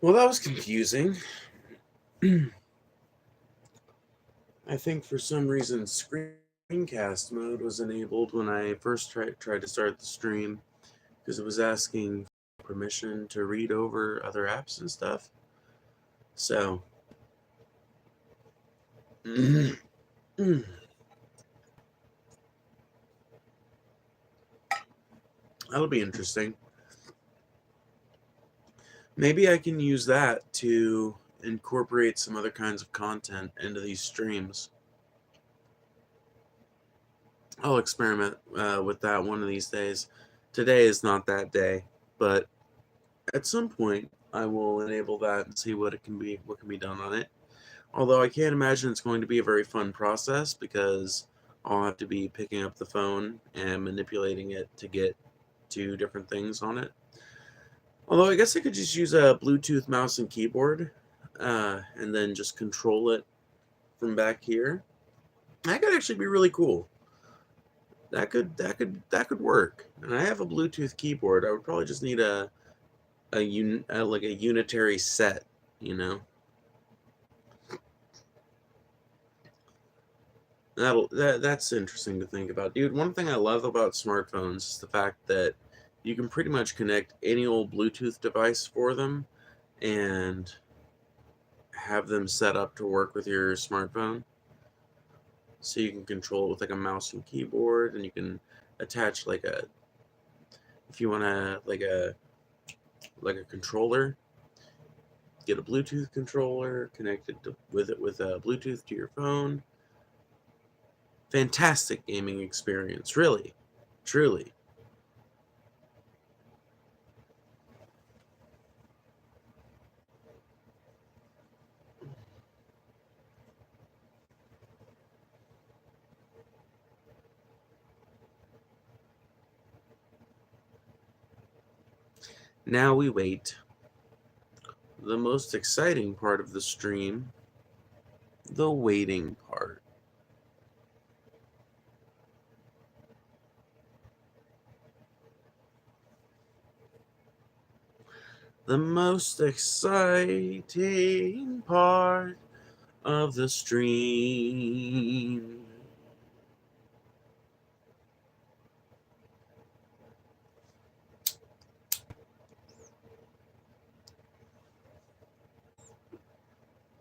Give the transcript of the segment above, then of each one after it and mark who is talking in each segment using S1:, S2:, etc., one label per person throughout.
S1: Well, that was confusing. I think for some reason screencast mode was enabled when I first tried to start the stream because it was asking permission to read over other apps and stuff. So that'll be interesting. Maybe I can use that to incorporate some other kinds of content into these streams. I'll experiment with that one of these days. Today is not that day, but at some point I will enable that and see what can be done on it. Although I can't imagine it's going to be a very fun process because I'll have to be picking up the phone and manipulating it to get to different things on it. Although I guess I could just use a Bluetooth mouse and keyboard and then just control it from back here. That could actually be really cool. That could work. And I have a Bluetooth keyboard. I would probably just need like a unitary set, you know. That's interesting to think about, dude. One thing I love about smartphones is the fact that you can pretty much connect any old Bluetooth device for them and have them set up to work with your smartphone. So you can control it with like a mouse and keyboard, and you can attach like a if you want to like a controller, get a Bluetooth controller connected with it with a Bluetooth to your phone. Fantastic gaming experience, really, truly. Now we wait. The most exciting part of the stream, the waiting part. The most exciting part of the stream.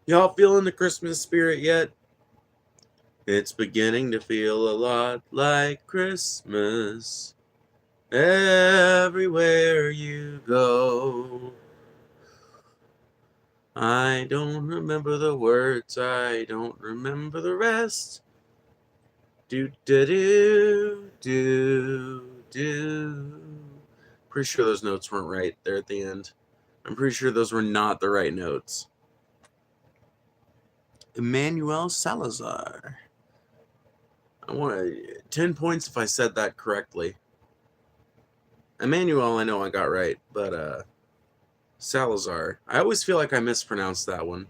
S1: Y'all feeling the Christmas spirit yet? It's beginning to feel a lot like Christmas everywhere you go. I don't remember the words, I don't remember the rest. Do do do do do. Pretty sure those notes weren't right there at the end. I'm pretty sure those were not the right notes. Emmanuel Salazar. I want 10 points if I said that correctly. Emmanuel, I know I got right, but Salazar. I always feel like I mispronounced that one.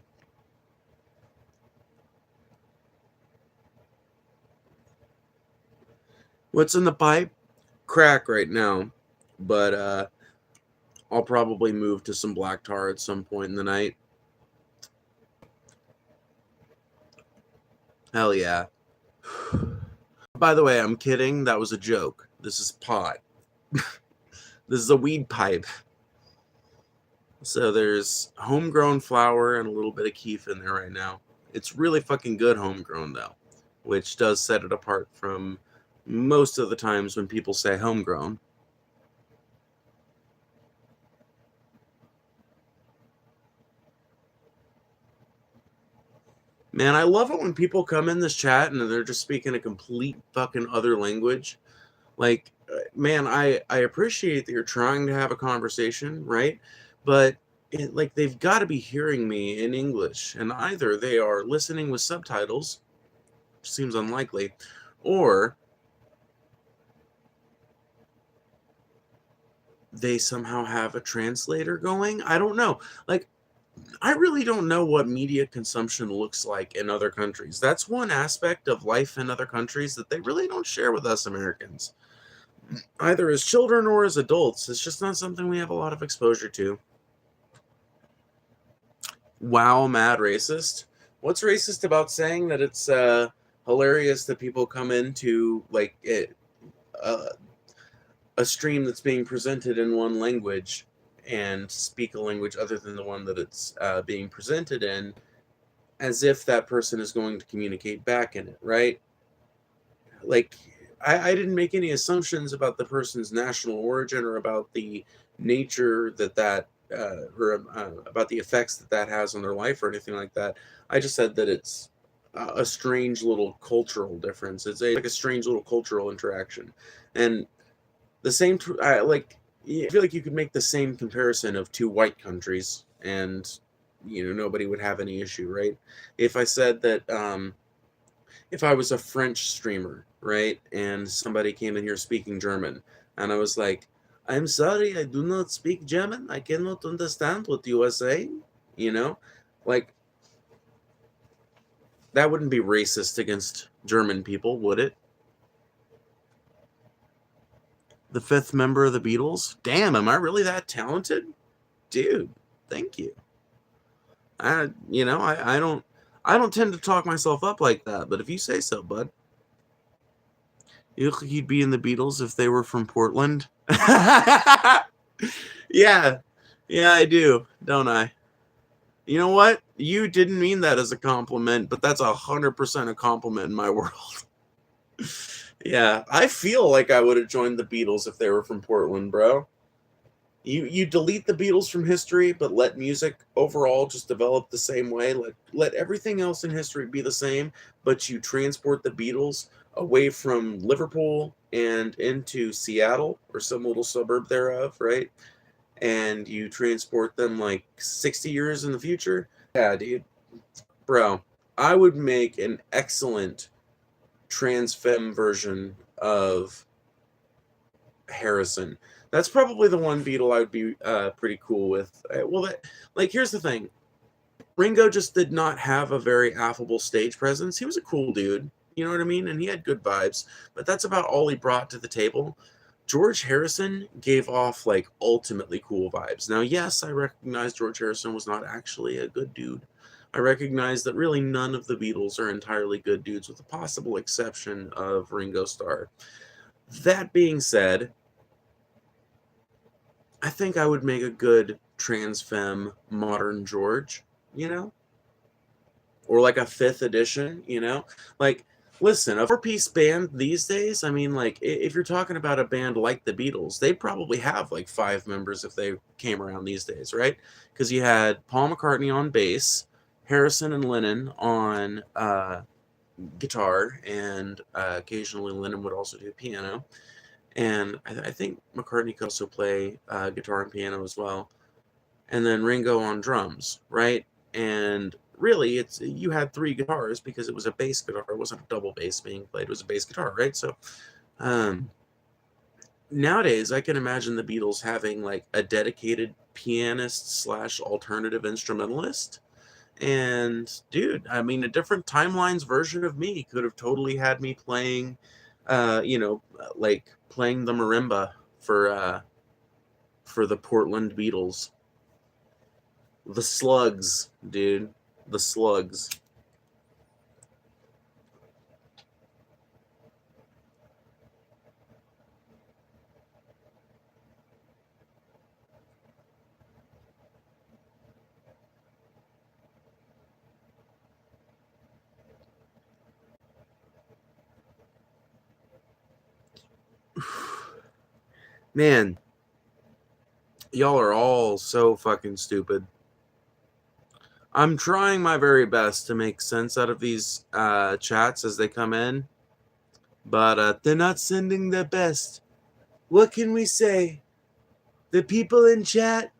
S1: What's in the pipe? Crack right now, but I'll probably move to some black tar at some point in the night. Hell yeah. By the way, I'm kidding. That was a joke. This is pot. This is a weed pipe. So there's homegrown flower and a little bit of keef in there right now. It's really fucking good homegrown though, which does set it apart from most of the times when people say homegrown. Man, I love it when people come in this chat and they're just speaking a complete fucking other language. Like, man, I appreciate that you're trying to have a conversation, right? But like they've got to be hearing me in English, and either they are listening with subtitles, which seems unlikely, or they somehow have a translator going. I don't know. Like, I really don't know what media consumption looks like in other countries. That's one aspect of life in other countries that they really don't share with us Americans, either as children or as adults. It's just not something we have a lot of exposure to. Wow, mad racist. What's racist about saying that it's hilarious that people come into like uh, a stream that's being presented in one language and speak a language other than the one that it's being presented in, as if that person is going to communicate back in it, right? Like, I didn't make any assumptions about the person's national origin or about the nature or about the effects that that has on their life or anything like that. I just said that it's a strange little cultural difference. Like a strange little cultural interaction, and the same. I feel like you could make the same comparison of two white countries, and nobody would have any issue, right? If I said that. If I was a French streamer, right, and somebody came in here speaking German, and I was like, "I'm sorry, I do not speak German. I cannot understand what you are saying," you know, like that wouldn't be racist against German people, would it? The fifth member of the Beatles? Damn, am I really that talented? Dude, thank you. I don't tend to talk myself up like that, but if you say so, bud. You think you'd be in the Beatles if they were from Portland? Yeah. Yeah, I do, don't I? You know what? You didn't mean that as a compliment, but that's 100% a compliment in my world. Yeah, I feel like I would have joined the Beatles if they were from Portland, bro. You delete the Beatles from history, but let music overall just develop the same way. Let everything else in history be the same, but you transport the Beatles away from Liverpool and into Seattle or some little suburb thereof, right? And you transport them like 60 years in the future. Yeah, dude. Bro, I would make an excellent trans femme version of Harrison. That's probably the one Beatle I would be pretty cool with. Here's the thing. Ringo just did not have a very affable stage presence. He was a cool dude, you know what I mean? And he had good vibes, but that's about all he brought to the table. George Harrison gave off like ultimately cool vibes. Now, yes, I recognize George Harrison was not actually a good dude. I recognize that really none of the Beatles are entirely good dudes, with the possible exception of Ringo Starr. That being said, I think I would make a good trans femme modern George, you know? Or like a fifth edition, you know? Like, listen, a four-piece band these days, I mean, like, if you're talking about a band like the Beatles, they probably have like five members if they came around these days, right? Because you had Paul McCartney on bass, Harrison and Lennon on guitar, and occasionally Lennon would also do piano. And I think McCartney could also play guitar and piano as well. And then Ringo on drums, right? And really, you had three guitars because it was a bass guitar. It wasn't a double bass being played. It was a bass guitar, right? So um, nowadays, I can imagine the Beatles having like a dedicated pianist / alternative instrumentalist. And dude, I mean, a different timelines version of me could have totally had me playing, like playing the marimba for the Portland Beatles. The Slugs, dude. The Slugs. Man, y'all are all so fucking stupid. I'm trying my very best to make sense out of these chats as they come in, but they're not sending their best. What can we say? The people in chat,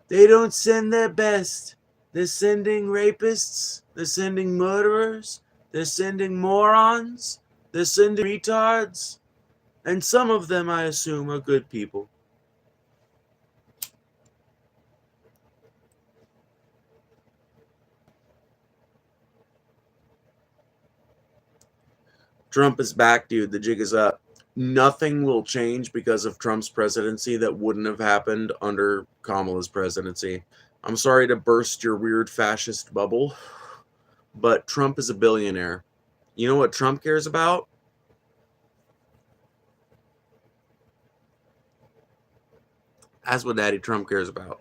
S1: they don't send their best. They're sending rapists, they're sending murderers, they're sending morons, they're sending retards, and some of them, I assume, are good people. Trump is back, dude. The jig is up. Nothing will change because of Trump's presidency that wouldn't have happened under Kamala's presidency. I'm sorry to burst your weird fascist bubble, but Trump is a billionaire. You know what Trump cares about? That's what Daddy Trump cares about.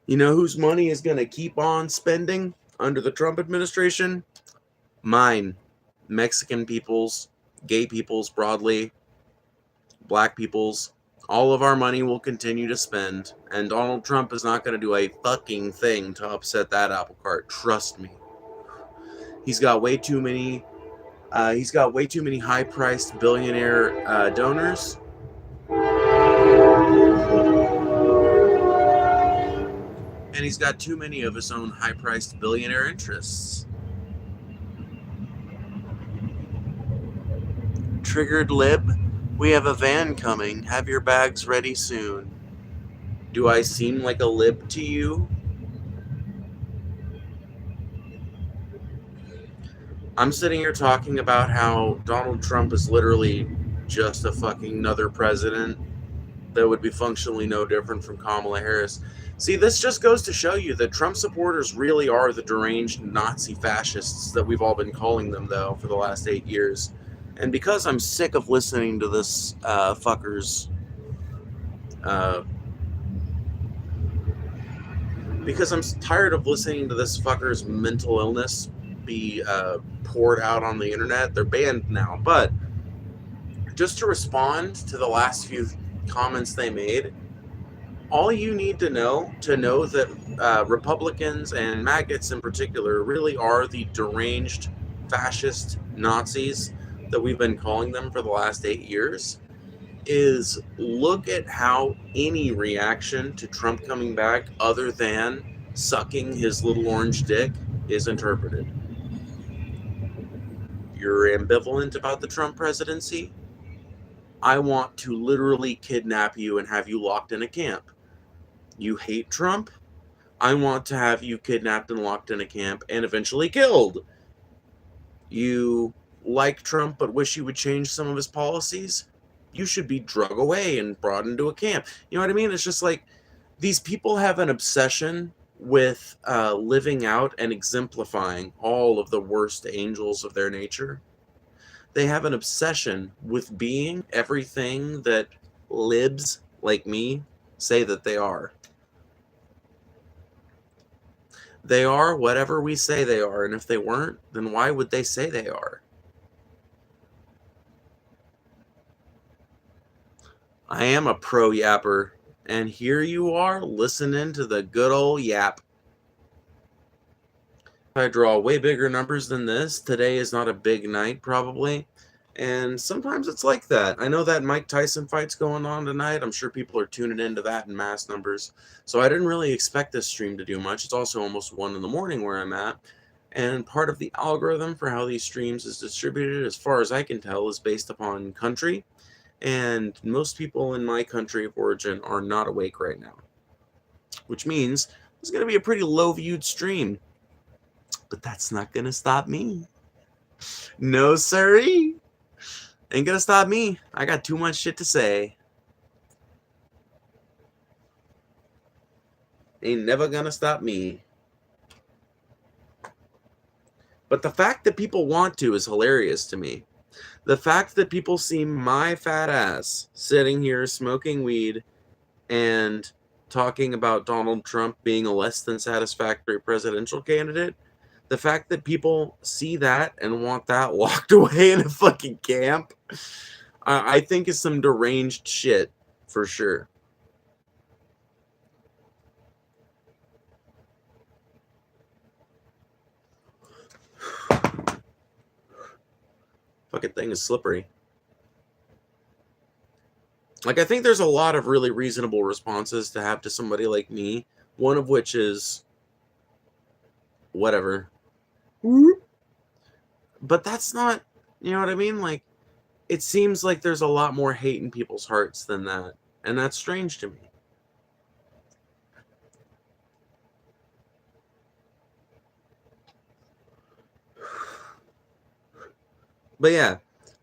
S1: You know whose money is going to keep on spending under the Trump administration? Mine. Mexican people's, gay people's broadly, black people's. All of our money will continue to spend, and Donald Trump is not going to do a fucking thing to upset that apple cart. Trust me. He's got way too many. He's got way too many high-priced billionaire donors. And he's got too many of his own high-priced billionaire interests. Triggered lib, we have a van coming. Have your bags ready soon. Do I seem like a lib to you? I'm sitting here talking about how Donald Trump is literally just a fucking another president that would be functionally no different from Kamala Harris. See, this just goes to show you that Trump supporters really are the deranged Nazi fascists that we've all been calling them, though, for the last 8 years. And because I'm sick of listening to this fucker's... because I'm tired of listening to this fucker's mental illness be poured out on the internet. They're banned now. But just to respond to the last few comments they made, all you need to know that Republicans and maggots in particular really are the deranged fascist Nazis that we've been calling them for the last 8 years is look at how any reaction to Trump coming back other than sucking his little orange dick is interpreted. You're ambivalent about the Trump presidency? I want to literally kidnap you and have you locked in a camp. You hate Trump? I want to have you kidnapped and locked in a camp and eventually killed. You like Trump but wish he would change some of his policies? You should be drug away and brought into a camp. You know what I mean? It's just like these people have an obsession with living out and exemplifying all of the worst angels of their nature. They have an obsession with being everything that libs like me say that they are. They are whatever we say they are, and if they weren't, then why would they say they are? I am a pro yapper, and here you are listening to the good old yap. I draw way bigger numbers than this. Today is not a big night, probably. And sometimes it's like that. I know that Mike Tyson fight's going on tonight. I'm sure people are tuning into that in mass numbers. So I didn't really expect this stream to do much. It's also almost 1 in the morning where I'm at. And part of the algorithm for how these streams is distributed, as far as I can tell, is based upon country. And most people in my country of origin are not awake right now. Which means it's going to be a pretty low-viewed stream. But that's not going to stop me. No, sirree. Ain't gonna stop me. I got too much shit to say. Ain't never gonna stop me. But the fact that people want to is hilarious to me. The fact that people see my fat ass sitting here smoking weed and talking about Donald Trump being a less than satisfactory presidential candidate, the fact that people see that and want that locked away in a fucking camp, I think is some deranged shit, for sure. Fucking thing is slippery. Like, I think there's a lot of really reasonable responses to have to somebody like me, one of which is whatever. But that's not, you know what I mean? Like, it seems like there's a lot more hate in people's hearts than that. And that's strange to me. But yeah,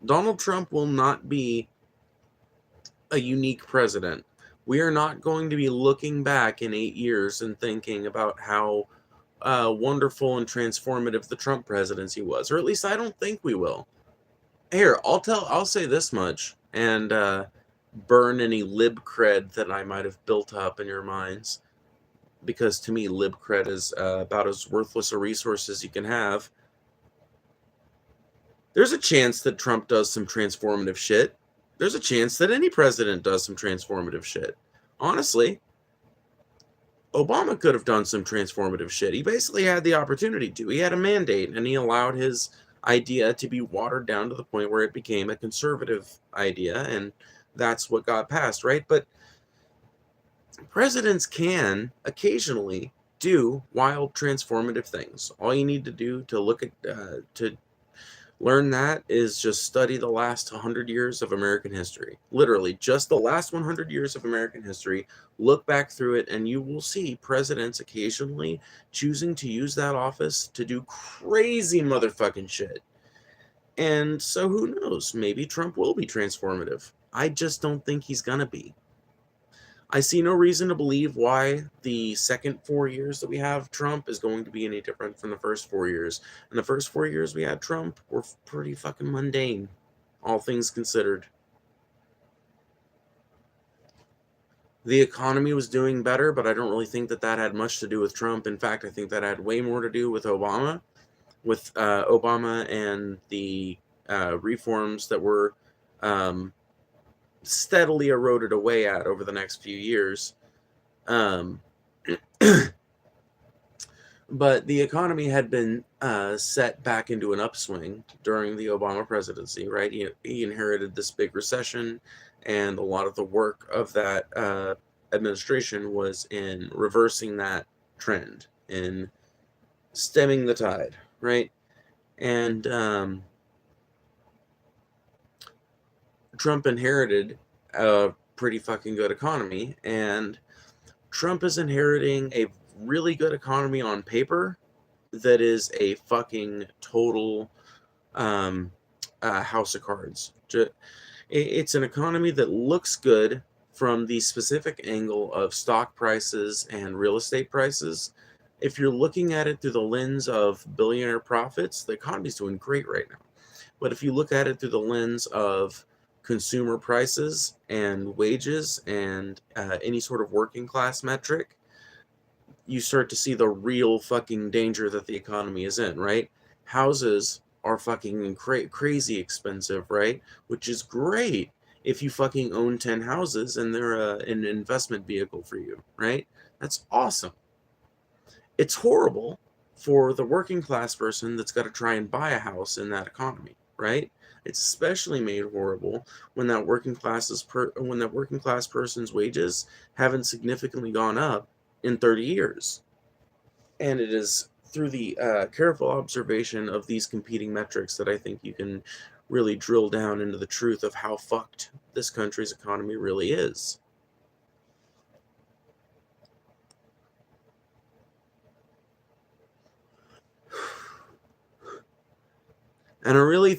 S1: Donald Trump will not be a unique president. We are not going to be looking back in 8 years and thinking about how wonderful and transformative the Trump presidency was, or at least I don't think we will. Here, I'll say this much, and burn any lib cred that I might have built up in your minds, because to me, lib cred is about as worthless a resource as you can have. There's a chance that Trump does some transformative shit. There's a chance that any president does some transformative shit. Honestly, Obama could have done some transformative shit. He basically had the opportunity to. He had a mandate, and he allowed his idea to be watered down to the point where it became a conservative idea, and that's what got passed, right? But presidents can occasionally do wild transformative things. All you need to do to look at to learn that is just study the last 100 years of American history. Literally, just the last 100 years of American history. Look back through it, and you will see presidents occasionally choosing to use that office to do crazy motherfucking shit. And so, who knows? Maybe Trump will be transformative. I just don't think he's gonna be. I see no reason to believe why the second 4 years that we have Trump is going to be any different from the first 4 years. And the first 4 years we had Trump were pretty fucking mundane, all things considered. The economy was doing better, but I don't really think that that had much to do with Trump. In fact, I think that had way more to do with Obama, and the reforms that were steadily eroded away at over the next few years. But the economy had been set back into an upswing during the Obama presidency, right? He inherited this big recession, and a lot of the work of that administration was in reversing that trend, in stemming the tide, right? And Trump inherited a pretty fucking good economy, and Trump is inheriting a really good economy on paper that is a fucking total house of cards. It's an economy that looks good from the specific angle of stock prices and real estate prices. If you're looking at it through the lens of billionaire profits, the economy's doing great right now. But if you look at it through the lens of consumer prices and wages and any sort of working class metric, you start to see the real fucking danger that the economy is in, right? Houses are fucking crazy expensive, right? Which is great if you fucking own 10 houses and they're an investment vehicle for you, right? That's awesome. It's horrible for the working class person that's got to try and buy a house in that economy, right? It's especially made horrible when that working class person's wages haven't significantly gone up in 30 years. And it is through the careful observation of these competing metrics that I think you can really drill down into the truth of how fucked this country's economy really is. And I really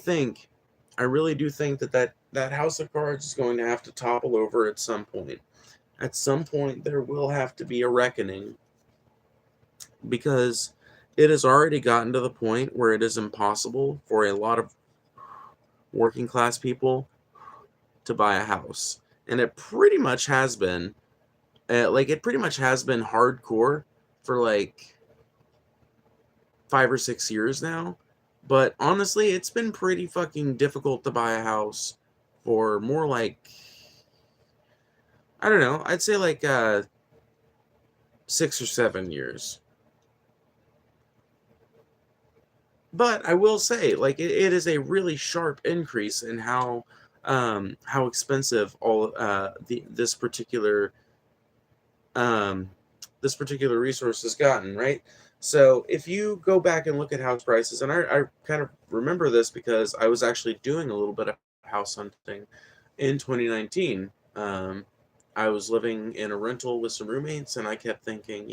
S1: do think that house of cards is going to have to topple over at some point. At some point, there will have to be a reckoning, because it has already gotten to the point where it is impossible for a lot of working class people to buy a house. And it pretty much has been, it pretty much has been hardcore for like 5 or 6 years now. But honestly, it's been pretty fucking difficult to buy a house for more like, I don't know, I'd say like 6 or 7 years. But I will say, like, it is a really sharp increase in how expensive all this particular resource has gotten, right? So if you go back and look at house prices, and I kind of remember this because I was actually doing a little bit of house hunting in 2019. I was living in a rental with some roommates, and I kept thinking,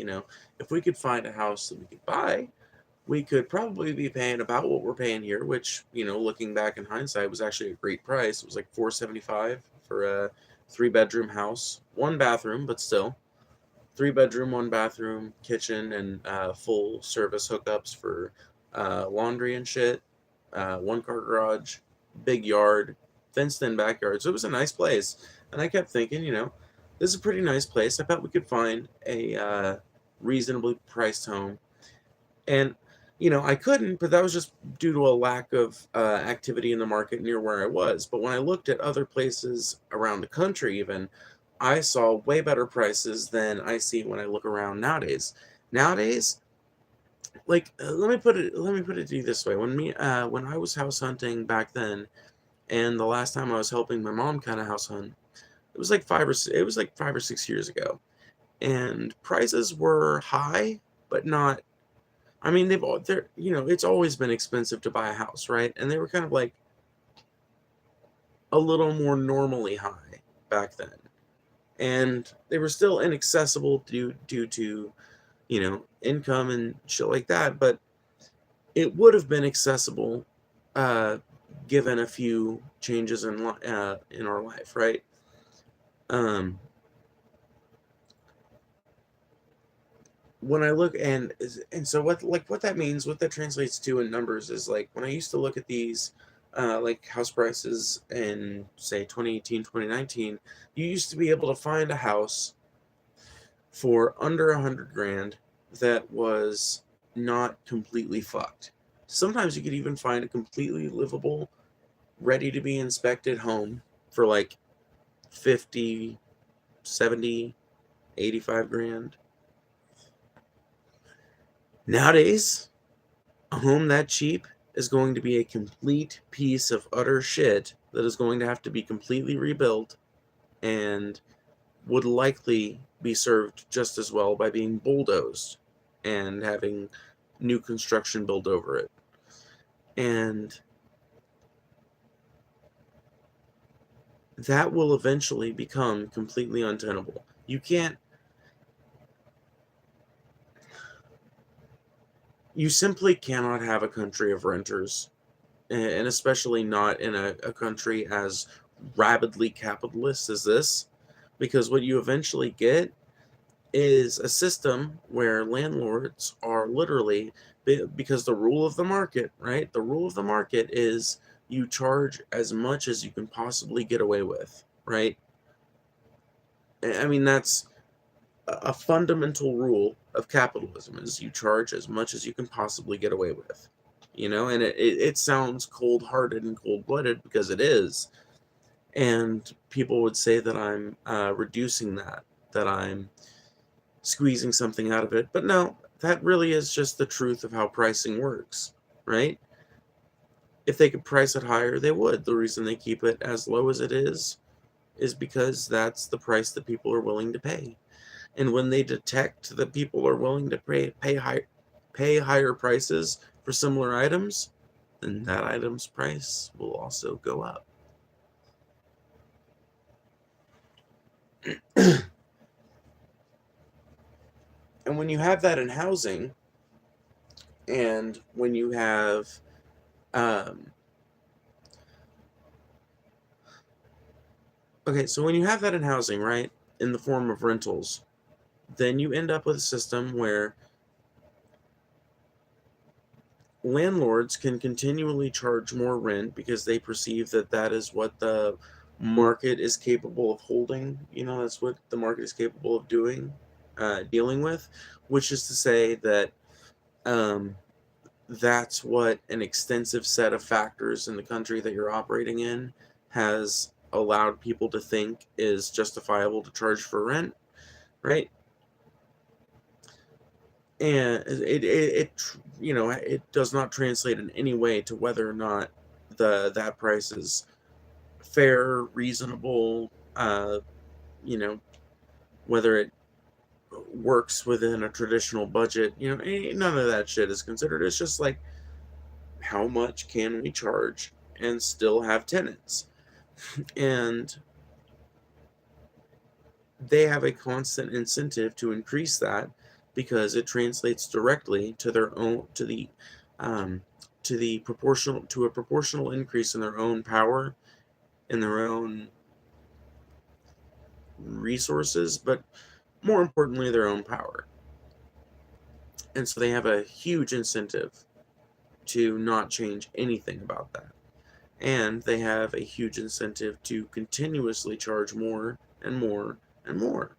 S1: if we could find a house that we could buy, we could probably be paying about what we're paying here, which, looking back in hindsight, was actually a great price. It was like $475 for a 3-bedroom house, 1 bathroom, but still 3 bedroom, 1 bathroom, kitchen, and full service hookups for laundry and shit. 1 car garage, big yard, fenced in backyard. So it was a nice place. And I kept thinking, this is a pretty nice place. I bet we could find a reasonably priced home. And I couldn't, but that was just due to a lack of activity in the market near where I was. But when I looked at other places around the country, even, I saw way better prices than I see when I look around nowadays. Nowadays, like let me put it to you this way: when I was house hunting back then, and the last time I was helping my mom kind of house hunt, it was like 5 or 6 years ago, and prices were high, but not. I mean, it's always been expensive to buy a house, right? And they were kind of like a little more normally high back then. And they were still inaccessible due to, income and shit like that, but it would have been accessible uh given a few changes in our life, right? Um when I look and so what that means, what that translates to in numbers is like when I used to look at these like house prices in say 2018, 2019, you used to be able to find a house for under 100 grand that was not completely fucked. Sometimes you could even find a completely livable, ready to be inspected home for like 50, 70, 85 grand. Nowadays, a home that cheap is going to be a complete piece of utter shit that is going to have to be completely rebuilt and would likely be served just as well by being bulldozed and having new construction built over it. And that will eventually become completely untenable. You simply cannot have a country of renters, and especially not in a country as rabidly capitalist as this, because what you eventually get is a system where landlords are literally, because the rule of the market, right? The rule of the market is you charge as much as you can possibly get away with, right? I mean, that's a fundamental rule of capitalism is you charge as much as you can possibly get away with. And it sounds cold-hearted and cold-blooded because it is, and people would say that I'm reducing that I'm squeezing something out of it. But no, that really is just the truth of how pricing works, right? If they could price it higher, they would. The reason they keep it as low as it is because that's the price that people are willing to pay. And when they detect that people are willing to pay higher prices for similar items, then that item's price will also go up. And when you have that in housing, and when you have um, okay, so when you have that in housing, right, in the form of rentals, then you end up with a system where landlords can continually charge more rent because they perceive that that is what the market is capable of holding. That's what the market is capable of doing, dealing with, which is to say that um, that's what an extensive set of factors in the country that you're operating in has allowed people to think is justifiable to charge for rent, right? And it does not translate in any way to whether or not that price is fair, reasonable, you know, whether it works within a traditional budget. None of that shit is considered. It's just like, how much can we charge and still have tenants? And they have a constant incentive to increase that because it translates directly to their own um, to a proportional increase in their own power, in their own resources, but more importantly, their own power. And so they have a huge incentive to not change anything about that. And they have a huge incentive to continuously charge more and more and more.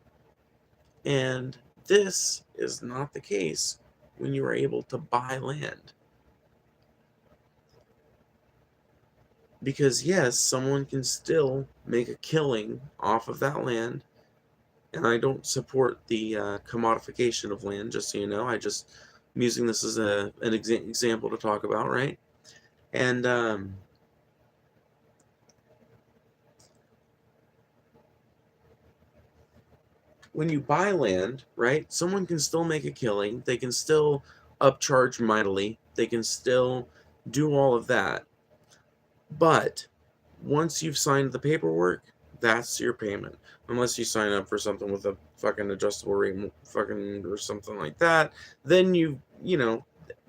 S1: And this is not the case when you are able to buy land. Because, yes, someone can still make a killing off of that land. And I don't support the commodification of land, just so you know. I'm using this as an example to talk about, right? And when you buy land, right, someone can still make a killing. They can still upcharge mightily. They can still do all of that. But once you've signed the paperwork, that's your payment. Unless you sign up for something with a fucking adjustable rate fucking or something like that, then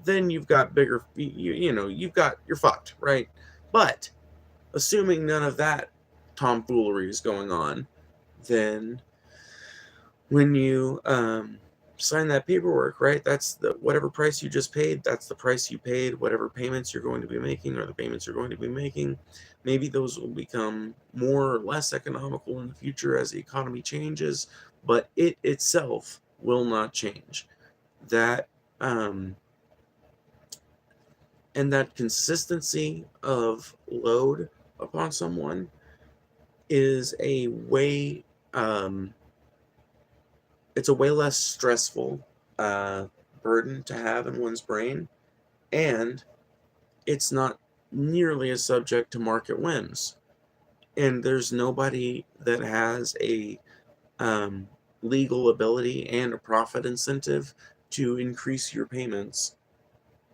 S1: then you've got bigger, you're fucked, right? But assuming none of that tomfoolery is going on, then when you sign that paperwork, right, that's the whatever price you just paid, that's the price you paid. Whatever payments you're going to be making are the payments you're going to be making. Maybe those will become more or less economical in the future as the economy changes, but it itself will not change. That and that consistency of load upon someone is a way it's a way less stressful burden to have in one's brain, and it's not nearly as subject to market whims. And there's nobody that has a legal ability and a profit incentive to increase your payments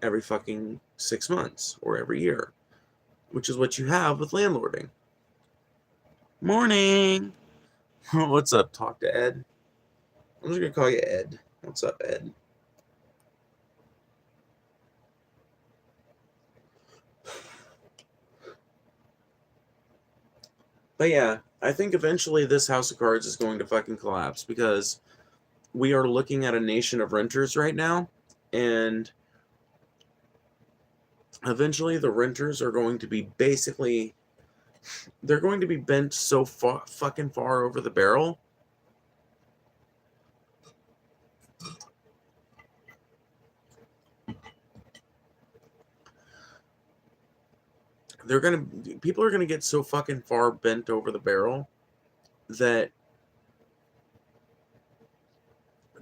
S1: every fucking 6 months or every year, which is what you have with landlording. Morning. What's up? Talk to Ed. I'm just gonna call you Ed. What's up, Ed? But yeah, I think eventually this house of cards is going to fucking collapse because we are looking at a nation of renters right now, and eventually the renters are going to be they're going to be bent so fucking far over the barrel people are gonna get so fucking far bent over the barrel that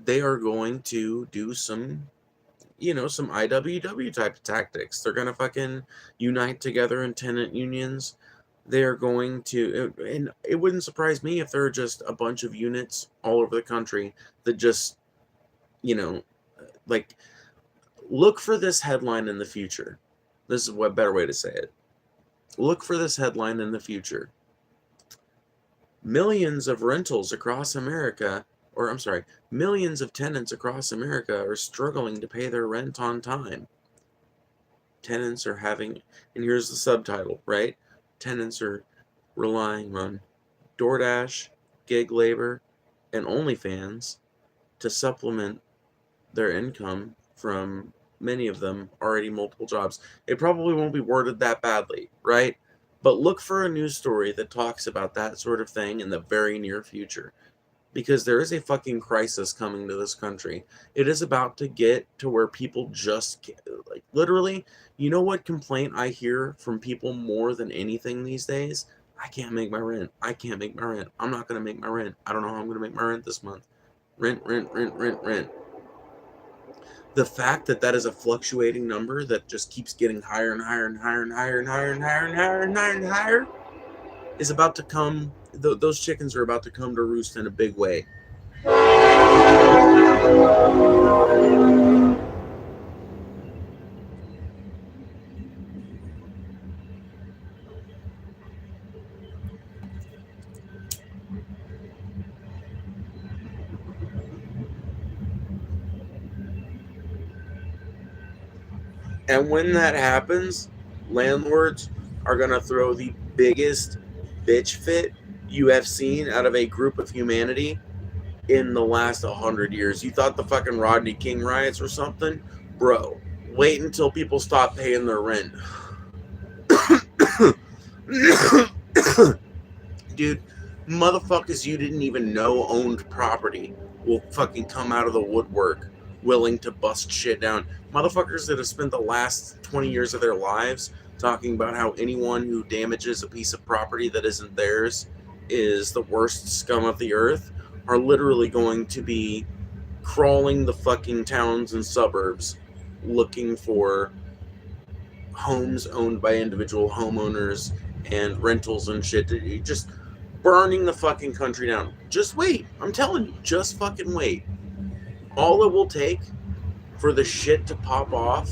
S1: they are going to do some IWW type of tactics. They're gonna fucking unite together in tenant unions. They're going to, and it wouldn't surprise me if there are just a bunch of units all over the country that just, like, look for this headline in the future. This is what better way to say it. Look for this headline in the future. Millions of rentals across America, or I'm sorry, millions of tenants across America are struggling to pay their rent on time. Tenants are having, and here's the subtitle, right? Tenants are relying on DoorDash, gig labor, and OnlyFans to supplement their income from many of them already multiple jobs. It probably won't be worded that badly, right? But look for a news story that talks about that sort of thing in the very near future. Because there is a fucking crisis coming to this country. It is about to get to where people just, like, literally, you know what complaint I hear from people more than anything these days? I can't make my rent. I can't make my rent. I'm not going to make my rent. I don't know how I'm going to make my rent this month. Rent, rent, rent, rent, rent. The fact that that is a fluctuating number that just keeps getting higher and higher and higher and higher and higher and higher and higher and higher and higher is about to come. Those chickens are about to come to roost in a big way. And when that happens, landlords are going to throw the biggest bitch fit you have seen out of a group of humanity in the last 100 years. You thought the fucking Rodney King riots or something? Bro, wait until people stop paying their rent. Dude, motherfuckers you didn't even know owned property will fucking come out of the woodwork willing to bust shit down. Motherfuckers that have spent the last 20 years of their lives talking about how anyone who damages a piece of property that isn't theirs is the worst scum of the earth are literally going to be crawling the fucking towns and suburbs looking for homes owned by individual homeowners and rentals and shit. Just burning the fucking country down. Just wait. I'm telling you, just fucking wait. All it will take for the shit to pop off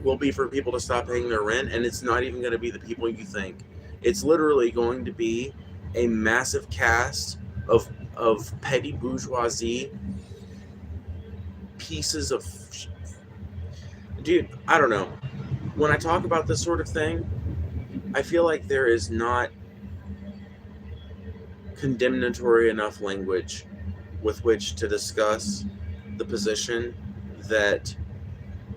S1: will be for people to stop paying their rent, and it's not even going to be the people you think. It's literally going to be a massive cast of petty bourgeoisie pieces of... Dude, I don't know. When I talk about this sort of thing, I feel like there is not condemnatory enough language with which to discuss the position that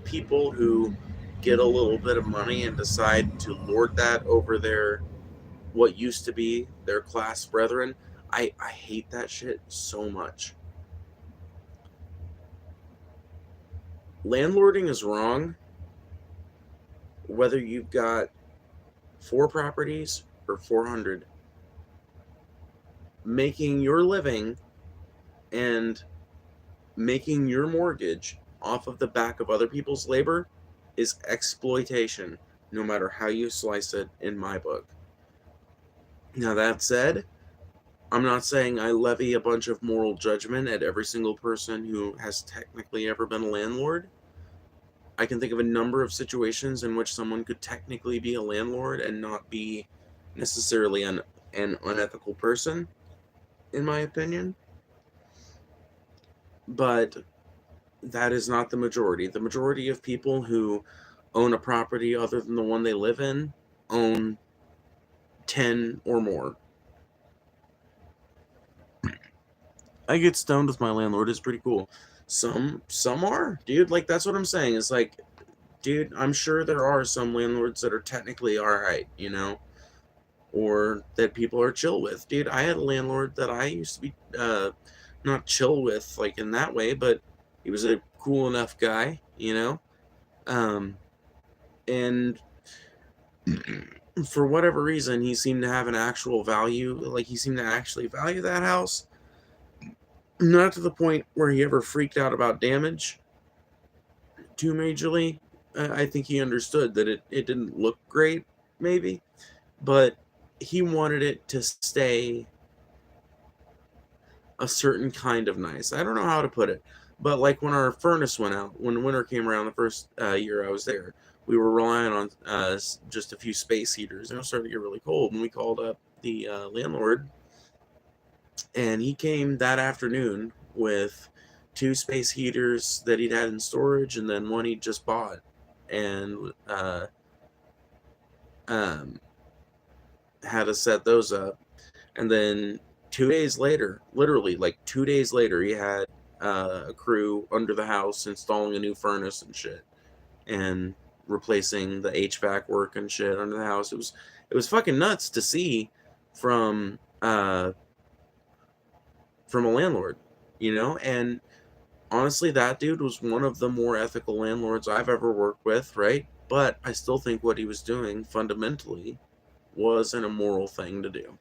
S1: people who get a little bit of money and decide to lord that over their what used to be their class brethren, I hate that shit so much. Landlording is wrong whether you've got 4 properties or 400. Making your living and making your mortgage off of the back of other people's labor is exploitation, no matter how you slice it, in my book. Now, that said, I'm not saying I levy a bunch of moral judgment at every single person who has technically ever been a landlord. I can think of a number of situations in which someone could technically be a landlord and not be necessarily an unethical person, in my opinion. But that is not the majority. The majority of people who own a property other than the one they live in own 10 or more. I get stoned with my landlord. It's pretty cool. Some are, dude. Like, that's what I'm saying. It's like, dude, I'm sure there are some landlords that are technically alright, you know, or that people are chill with. Dude, I had a landlord that I used to be not chill with, like, in that way, but he was a cool enough guy, you know. And for whatever reason, he seemed to have an actual value. Like, he seemed to actually value that house. Not to the point where he ever freaked out about damage too majorly. I think he understood that it didn't look great, maybe. But he wanted it to stay a certain kind of nice. I don't know how to put it. But like when our furnace went out, when winter came around the first year I was there, we were relying on just a few space heaters. And it was starting to get really cold. And we called up the landlord. And he came that afternoon with 2 space heaters that he'd had in storage and then one he'd just bought. And had to set those up. And then 2 days later, literally like 2 days later, he had a crew under the house installing a new furnace and shit, and replacing the HVAC work and shit under the house. It was fucking nuts to see from a landlord, you know. And honestly, that dude was one of the more ethical landlords I've ever worked with, right? But I still think what he was doing fundamentally was an immoral thing to do.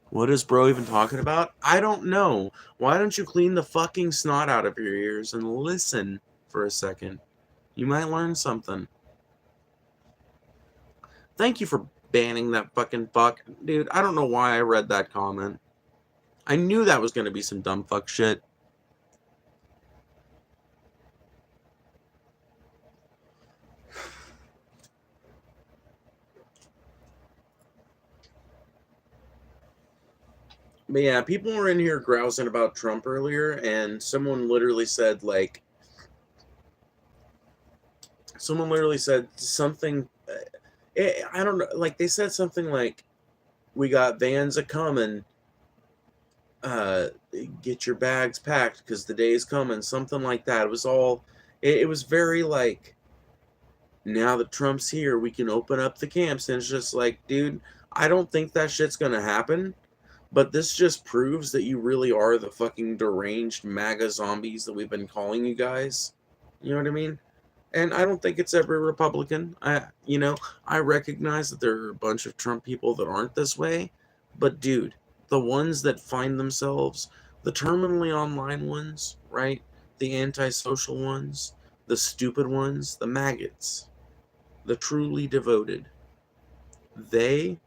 S1: What is bro even talking about? I don't know. Why don't you clean the fucking snot out of your ears and listen for a second? You might learn something. Thank you for banning that fucking fuck. Dude, I don't know why I read that comment. I knew that was going to be some dumb fuck shit. But yeah, people were in here grousing about Trump earlier, and someone literally said, like, Someone literally said something. I don't know. Like they said something like, "We got vans a coming. Uh, get your bags packed because the day's coming." Something like that. It was all. It was very like, now that Trump's here, we can open up the camps, and it's just like, dude, I don't think that shit's gonna happen. But this just proves that you really are the fucking deranged MAGA zombies that we've been calling you guys. You know what I mean? And I don't think it's every Republican. I recognize that there are a bunch of Trump people that aren't this way, but dude, the ones that find themselves, the terminally online ones, right? The antisocial ones, the stupid ones, the maggots, the truly devoted, they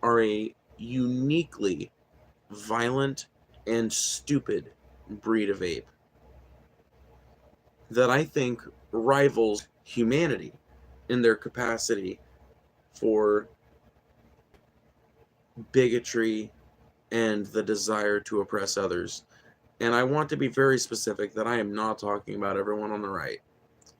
S1: are a uniquely violent and stupid breed of ape that I think rivals humanity in their capacity for bigotry and the desire to oppress others. And I want to be very specific that I am not talking about everyone on the right.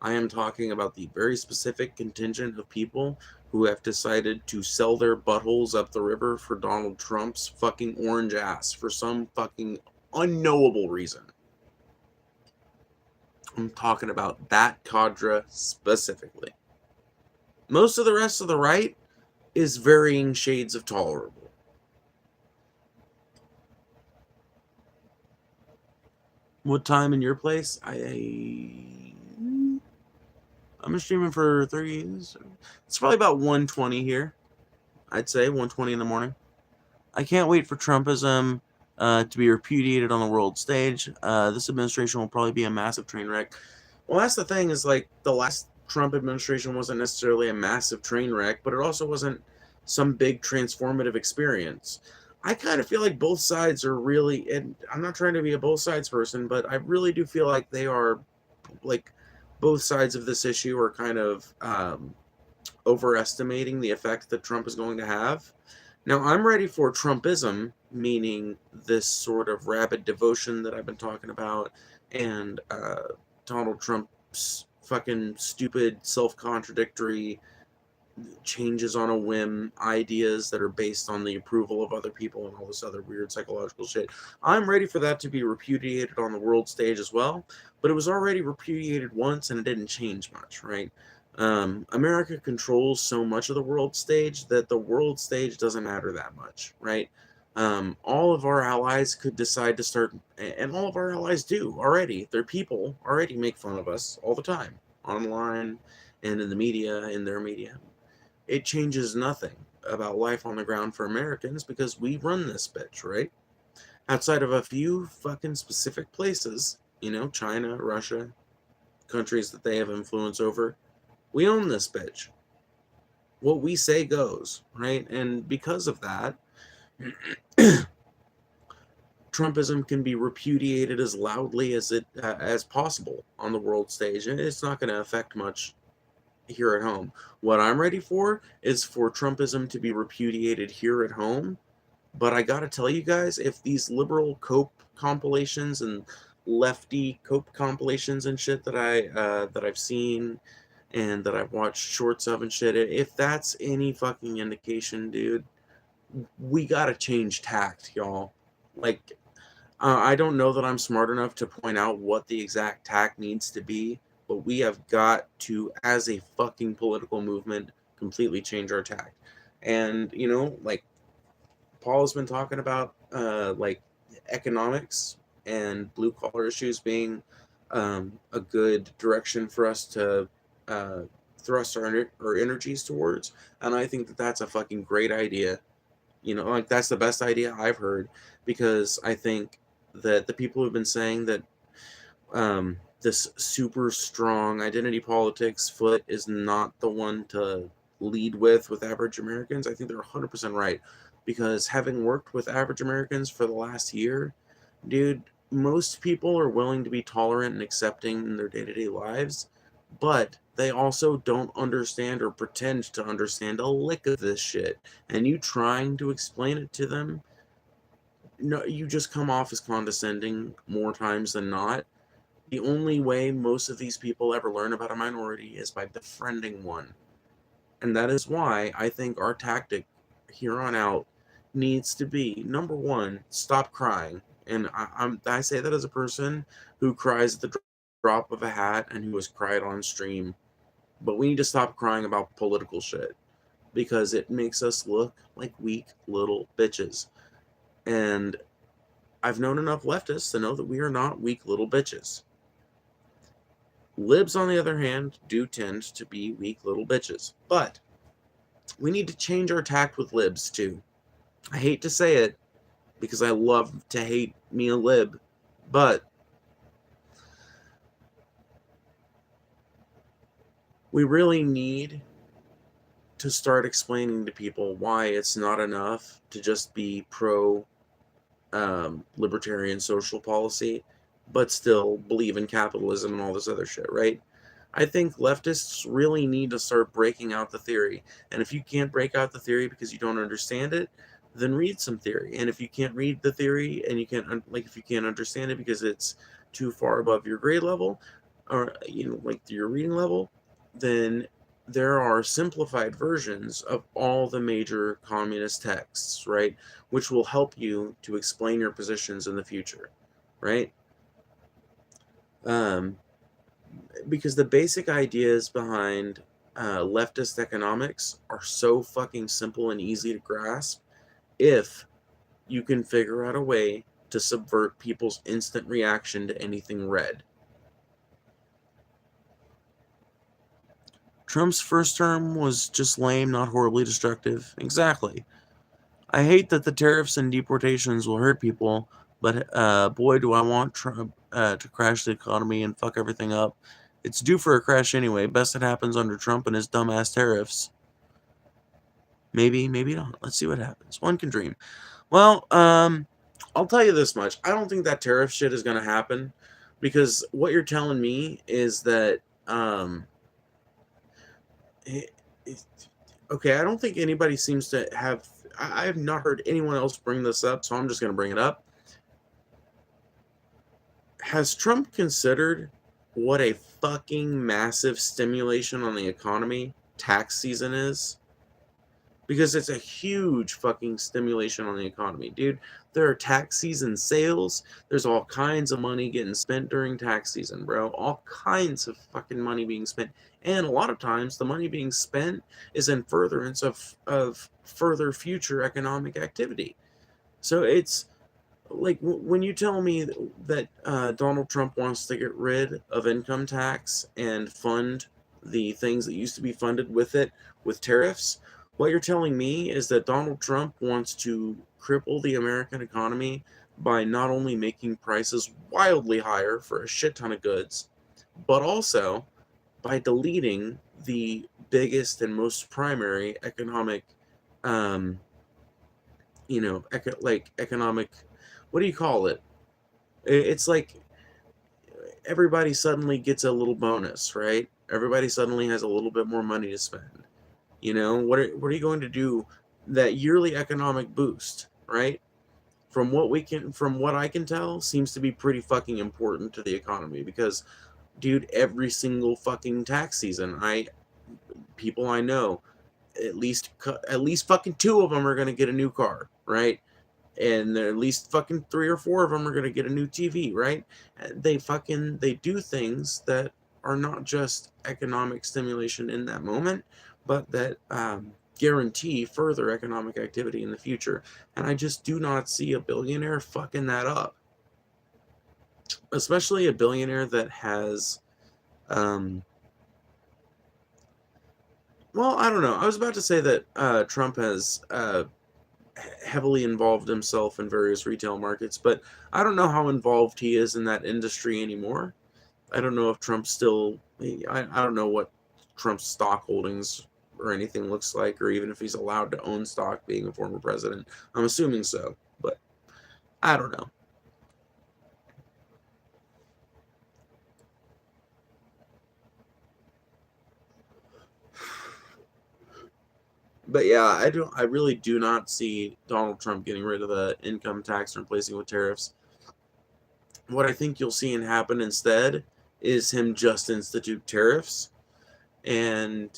S1: I am talking about the very specific contingent of people who have decided to sell their buttholes up the river for Donald Trump's fucking orange ass for some fucking unknowable reason. I'm talking about that cadre specifically. Most of the rest of the right is varying shades of tolerable. What time in your place? I'm streaming for 30 years. It's probably about 1:20 here. I'd say 1:20 in the morning. I can't wait for Trumpism to be repudiated on the world stage. This administration will probably be a massive train wreck. Well, that's the thing, is like the last Trump administration wasn't necessarily a massive train wreck, but it also wasn't some big transformative experience. I kind of feel like both sides are really, and I'm not trying to be a both sides person, but I really do feel like they are, like, both sides of this issue are kind of overestimating the effect that Trump is going to have. Now, I'm ready for Trumpism, meaning this sort of rabid devotion that I've been talking about, and Donald Trump's fucking stupid, self-contradictory, changes on a whim ideas that are based on the approval of other people and all this other weird psychological shit. I'm ready for that to be repudiated on the world stage as well, but it was already repudiated once and it didn't change much, right? America controls so much of the world stage that the world stage doesn't matter that much, right? All of our allies could decide to start, and all of our allies do already. Their people already make fun of us all the time, online and in the media, in their media. It changes nothing about life on the ground for Americans because we run this bitch, right? Outside of a few fucking specific places, China, Russia, countries that they have influence over, we own this bitch. What we say goes, right? And because of that, Trumpism can be repudiated as loudly as possible on the world stage, and it's not going to affect much here at home. What I'm ready for is for Trumpism to be repudiated here at home. But I gotta tell you guys, if these liberal cope compilations and lefty cope compilations and shit that I've seen and that I've watched shorts of and shit, if that's any fucking indication, dude, we gotta change tact, y'all. Like, I don't know that I'm smart enough to point out what the exact tact needs to be, but we have got to, as a fucking political movement, completely change our tact. And, like, Paul has been talking about, like, economics and blue collar issues being a good direction for us to thrust our energies towards. And I think that that's a fucking great idea. Like, that's the best idea I've heard, because I think that the people who've been saying that this super strong identity politics foot is not the one to lead with average Americans, I think they're 100% right. Because having worked with average Americans for the last year, dude, most people are willing to be tolerant and accepting in their day-to-day lives, but they also don't understand or pretend to understand a lick of this shit. And you trying to explain it to them, no, you just come off as condescending more times than not. The only way most of these people ever learn about a minority is by befriending one. And that is why I think our tactic here on out needs to be, number one, stop crying. And I say that as a person who cries at the drop of a hat and who has cried on stream. But we need to stop crying about political shit because it makes us look like weak little bitches. And I've known enough leftists to know that we are not weak little bitches. Libs, on the other hand, do tend to be weak little bitches. But we need to change our tact with libs too. I hate to say it because I love to hate me a lib, but we really need to start explaining to people why it's not enough to just be pro libertarian social policy, but still believe in capitalism and all this other shit, right? I think leftists really need to start breaking out the theory. And if you can't break out the theory because you don't understand it, then read some theory. And if you can't read the theory and you can't, like, if you can't understand it because it's too far above your grade level or, like your reading level, then there are simplified versions of all the major communist texts, right? Which will help you to explain your positions in the future, right? Um, because the basic ideas behind leftist economics are so fucking simple and easy to grasp if you can figure out a way to subvert people's instant reaction to anything red. Trump's first term was just lame, not horribly destructive. Exactly. I hate that the tariffs and deportations will hurt people, but boy, do I want Trump to crash the economy and fuck everything up. It's due for a crash anyway. Best it happens under Trump and his dumbass tariffs. Maybe, maybe not. Let's see what happens. One can dream. Well, I'll tell you this much. I don't think that tariff shit is going to happen because what you're telling me is that, it, okay, I don't think anybody seems to have. I have not heard anyone else bring this up, so I'm just going to bring it up. Has Trump considered what a fucking massive stimulation on the economy tax season is? Because it's a huge fucking stimulation on the economy, dude. There are tax season sales. There's all kinds of money getting spent during tax season, bro. All kinds of fucking money being spent. And a lot of times the money being spent is in furtherance of further future economic activity. So it's like when you tell me that Donald Trump wants to get rid of income tax and fund the things that used to be funded with it with tariffs, what you're telling me is that Donald Trump wants to cripple the American economy by not only making prices wildly higher for a shit ton of goods, but also by deleting the biggest and most primary economic, um, economic, what do you call it? It's like everybody suddenly gets a little bonus, right? Everybody suddenly has a little bit more money to spend. What are you going to do? That yearly economic boost, right? From what I can tell, seems to be pretty fucking important to the economy because, dude, every single fucking tax season, people I know, at least fucking two of them are gonna get a new car, right? And at least fucking three or four of them are gonna get a new TV, right? They do things that are not just economic stimulation in that moment, but that guarantee further economic activity in the future. And I just do not see a billionaire fucking that up, especially a billionaire that has, um, well, I don't know. I was about to say that Trump has heavily involved himself in various retail markets, but I don't know how involved he is in that industry anymore. I don't know if Trump still, I don't know what Trump's stock holdings or anything looks like, or even if he's allowed to own stock being a former president. I'm assuming so, but I don't know. But yeah, I really do not see Donald Trump getting rid of the income tax and replacing it with tariffs. what I think you'll see happen instead is him just institute tariffs. And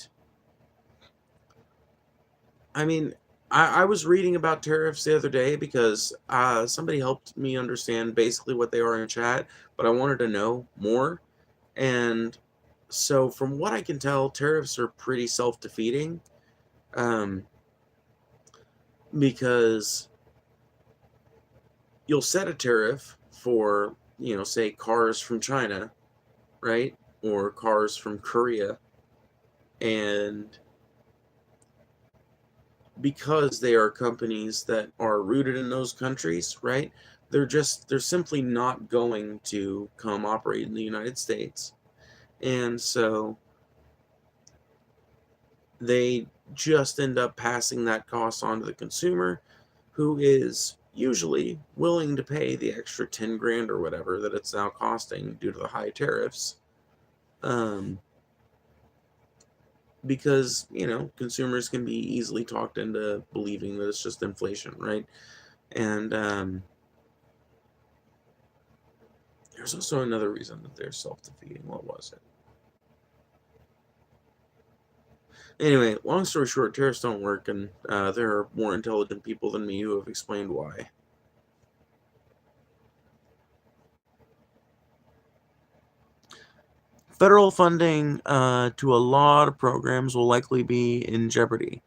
S1: I mean, I was reading about tariffs the other day because somebody helped me understand basically what they are in chat, but I wanted to know more. And so, from what I can tell, tariffs are pretty self defeating, um, because you'll set a tariff for, say cars from China, right? Or cars from Korea. And because they are companies that are rooted in those countries, right? They're simply not going to come operate in the United States. And so they just end up passing that cost on to the consumer, who is usually willing to pay the extra 10 grand or whatever that it's now costing due to the high tariffs. Because, consumers can be easily talked into believing that it's just inflation, right? And there's also another reason that they're self-defeating. What was it? Anyway, long story short, tariffs don't work, and there are more intelligent people than me who have explained why. Federal funding to a lot of programs will likely be in jeopardy.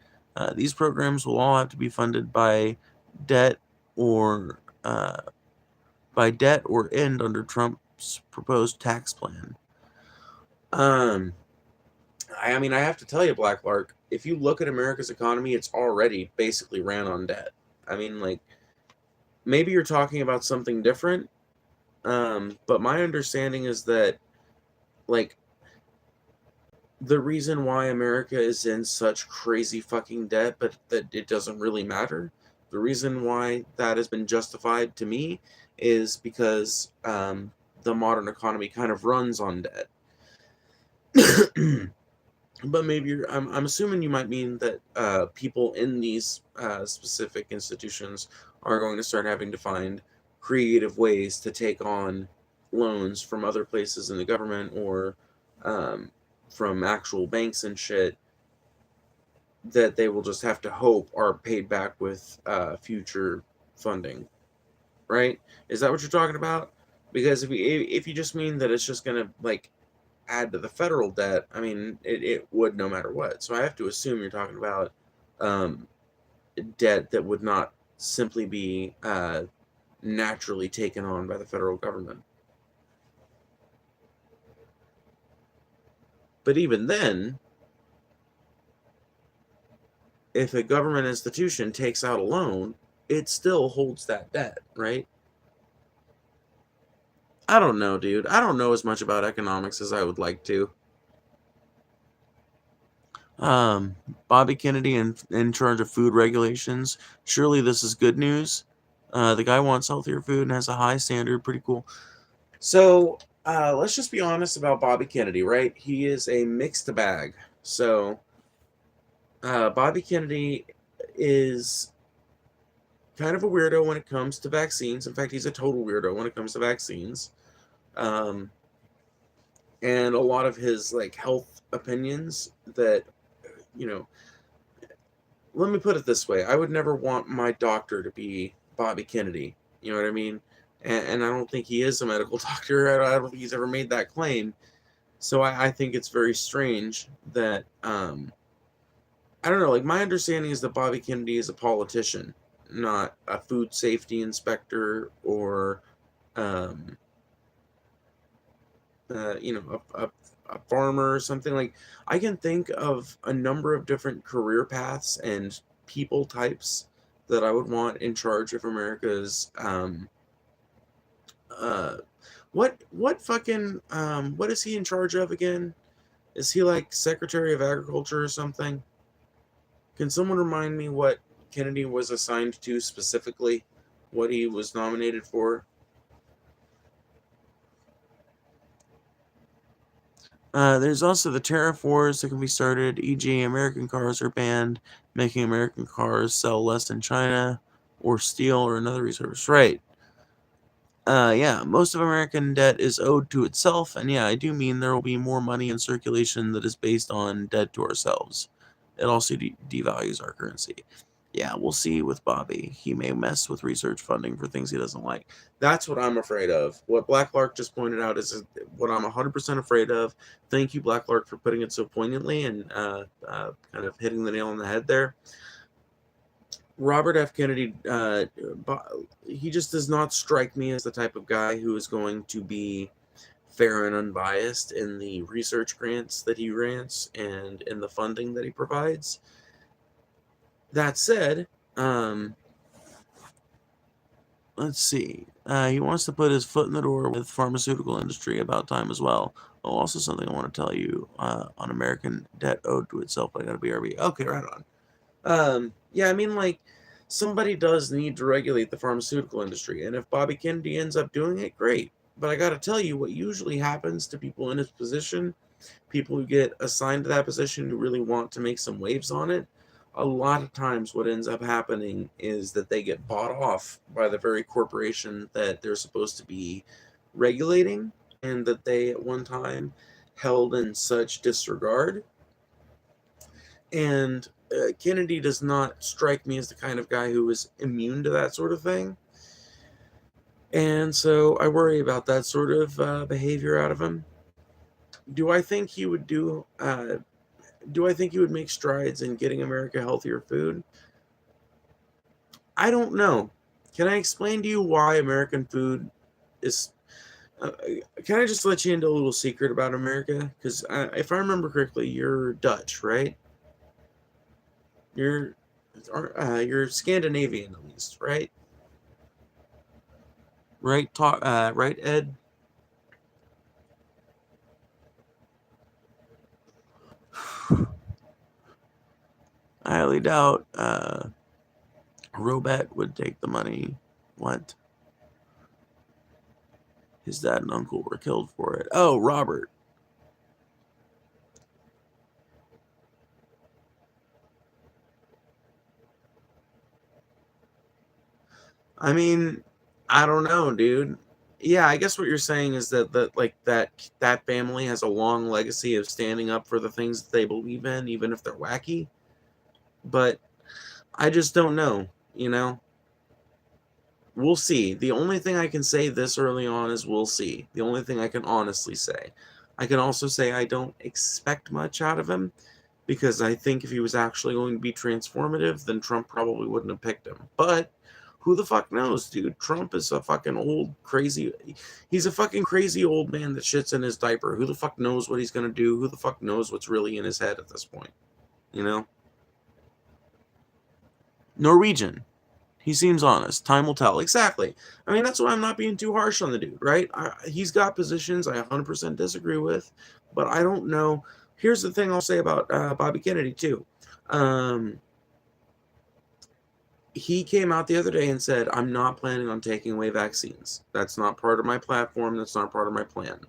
S1: These programs will all have to be funded by debt or end under Trump's proposed tax plan. I mean, I have to tell you, Black Lark, if you look at America's economy, it's already basically ran on debt. I mean, like, maybe you're talking about something different, but my understanding is that, like, the reason why America is in such crazy fucking debt, but that it doesn't really matter, the reason why that has been justified to me is because the modern economy kind of runs on debt. But maybe I'm assuming you might mean that people in these specific institutions are going to start having to find creative ways to take on loans from other places in the government, or from actual banks and shit, that they will just have to hope are paid back with future funding, right? Is that what you're talking about? Because if you just mean that it's just going to, like, add to the federal debt, I mean, it would no matter what. So I have to assume you're talking about debt that would not simply be naturally taken on by the federal government. But even then, if a government institution takes out a loan, it still holds that debt, right? I don't know, dude. I don't know as much about economics as I would like to. Bobby Kennedy in charge of food regulations. Surely this is good news. The guy wants healthier food and has a high standard. Pretty cool. So let's just be honest about Bobby Kennedy, right? He is a mixed bag. So Bobby Kennedy is kind of a weirdo when it comes to vaccines. In fact, he's a total weirdo when it comes to vaccines. And a lot of his, like, health opinions that, let me put it this way. I would never want my doctor to be Bobby Kennedy. You know what I mean? And I don't think he is a medical doctor. I don't think he's ever made that claim. So I think it's very strange that, I don't know, like, my understanding is that Bobby Kennedy is a politician, not a food safety inspector, or, a farmer or something. Like, I can think of a number of different career paths and people types that I would want in charge of America's uh what fucking what is he in charge of again? Is he like Secretary of Agriculture or something? Can someone remind me what Kennedy was assigned to specifically? What he was nominated for? There's also the tariff wars that can be started, e.g., American cars are banned, making American cars sell less in China, or steel, or another resource. Right. Yeah, most of American debt is owed to itself, and yeah, I do mean there will be more money in circulation that is based on debt to ourselves. It also devalues our currency. Yeah, we'll see with Bobby. He may mess with research funding for things he doesn't like. That's what I'm afraid of. What Black Clark just pointed out is what I'm 100% afraid of. Thank you, Black Clark, for putting it so poignantly and kind of hitting the nail on the head there. Robert F. Kennedy, he just does not strike me as the type of guy who is going to be fair and unbiased in the research grants that he grants and in the funding that he provides. That said, let's see. He wants to put his foot in the door with pharmaceutical industry about time as well. Oh, also something I want to tell you on American debt owed to itself. I got a BRB. Okay, right on. Yeah, I mean, like, somebody does need to regulate the pharmaceutical industry, and if Bobby Kennedy ends up doing it, great. But I gotta tell you, what usually happens to people in his position, people who get assigned to that position who really want to make some waves on it, a lot of times what ends up happening is that they get bought off by the very corporation that they're supposed to be regulating, and that they at one time held in such disregard. And Kennedy does not strike me as the kind of guy who is immune to that sort of thing. And so I worry about that sort of behavior out of him. Do I think he would do I think he would make strides in getting America healthier food? I don't know. Can I explain to you why American food is? Can I just let you into a little secret about America? Because if I remember correctly, you're Dutch, right? You're you're Scandinavian at least, right? Right, right, Ed. I highly doubt Robet would take the money. What? His dad and uncle were killed for it. Oh, Robert. I mean, I don't know, dude. Yeah, I guess what you're saying is that family has a long legacy of standing up for the things that they believe in, even if they're wacky. But I just don't know, you know? We'll see. The only thing I can say this early on is we'll see. The only thing I can honestly say. I can also say I don't expect much out of him because I think if he was actually going to be transformative, then Trump probably wouldn't have picked him. But who the fuck knows, dude? Trump is a fucking old, crazy. He's a fucking crazy old man that shits in his diaper. Who the fuck knows what he's going to do? Who the fuck knows what's really in his head at this point? You know? Norwegian. He seems honest. Time will tell. Exactly. I mean, that's why I'm not being too harsh on the dude, right? He's got positions I 100% disagree with, but I don't know. Here's the thing I'll say about Bobby Kennedy, too. He came out the other day and said, I'm not planning on taking away vaccines. That's not part of my platform. That's not part of my plan.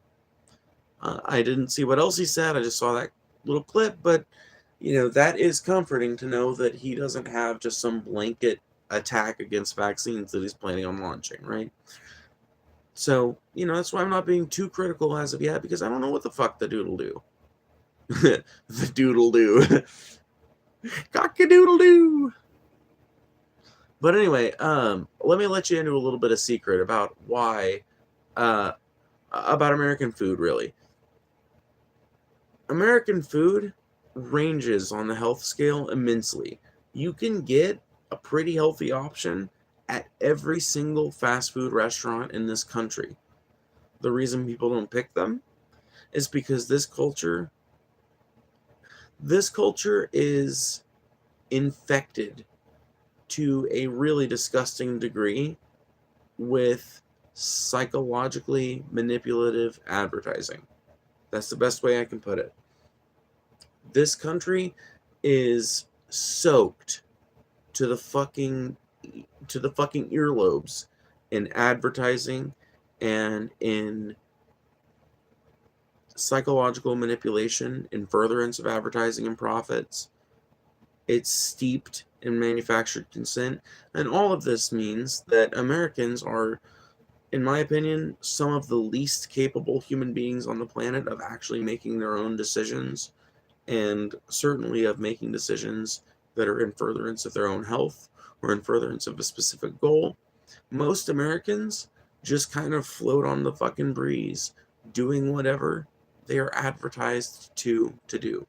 S1: I didn't see what else he said. I just saw that little clip, but that is comforting to know that he doesn't have just some blanket attack against vaccines that he's planning on launching, right? So, that's why I'm not being too critical as of yet, because I don't know what the fuck the doodle do. The doodle do. Cock-a-doodle-doo. But anyway, let me let you into a little bit of secret about why, about American food, really. American food ranges on the health scale immensely. You can get a pretty healthy option at every single fast food restaurant in this country. The reason people don't pick them is because this culture is infected to a really disgusting degree with psychologically manipulative advertising. That's the best way I can put it. This country is soaked to the fucking earlobes in advertising and in psychological manipulation in furtherance of advertising and profits. It's steeped in manufactured consent, and all of this means that Americans are in my opinion, some of the least capable human beings on the planet of actually making their own decisions, and certainly of making decisions that are in furtherance of their own health or in furtherance of a specific goal. Most Americans just kind of float on the fucking breeze, doing whatever they are advertised to do.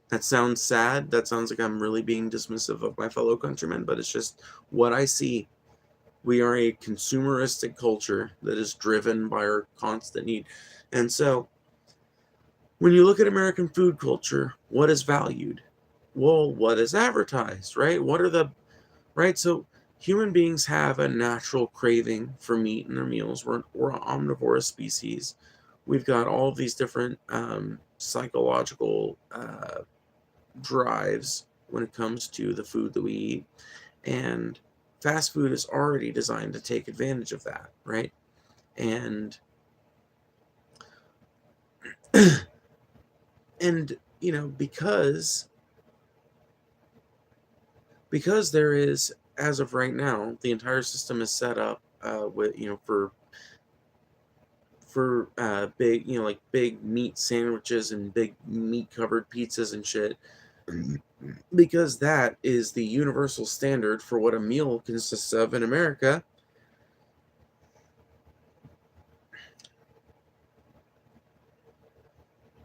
S1: That sounds sad. That sounds like I'm really being dismissive of my fellow countrymen, but it's just what I see. We are a consumeristic culture that is driven by our constant need. And so, when you look at American food culture, what is valued? Well, what is advertised, right? What are the, right? So, human beings have a natural craving for meat in their meals. We're an omnivorous species. We've got all of these different psychological drives when it comes to the food that we eat. And fast food is already designed to take advantage of that, right? And and because there is, as of right now, the entire system is set up with for big, like big meat sandwiches and big meat covered pizzas and shit, because that is the universal standard for what a meal consists of in America.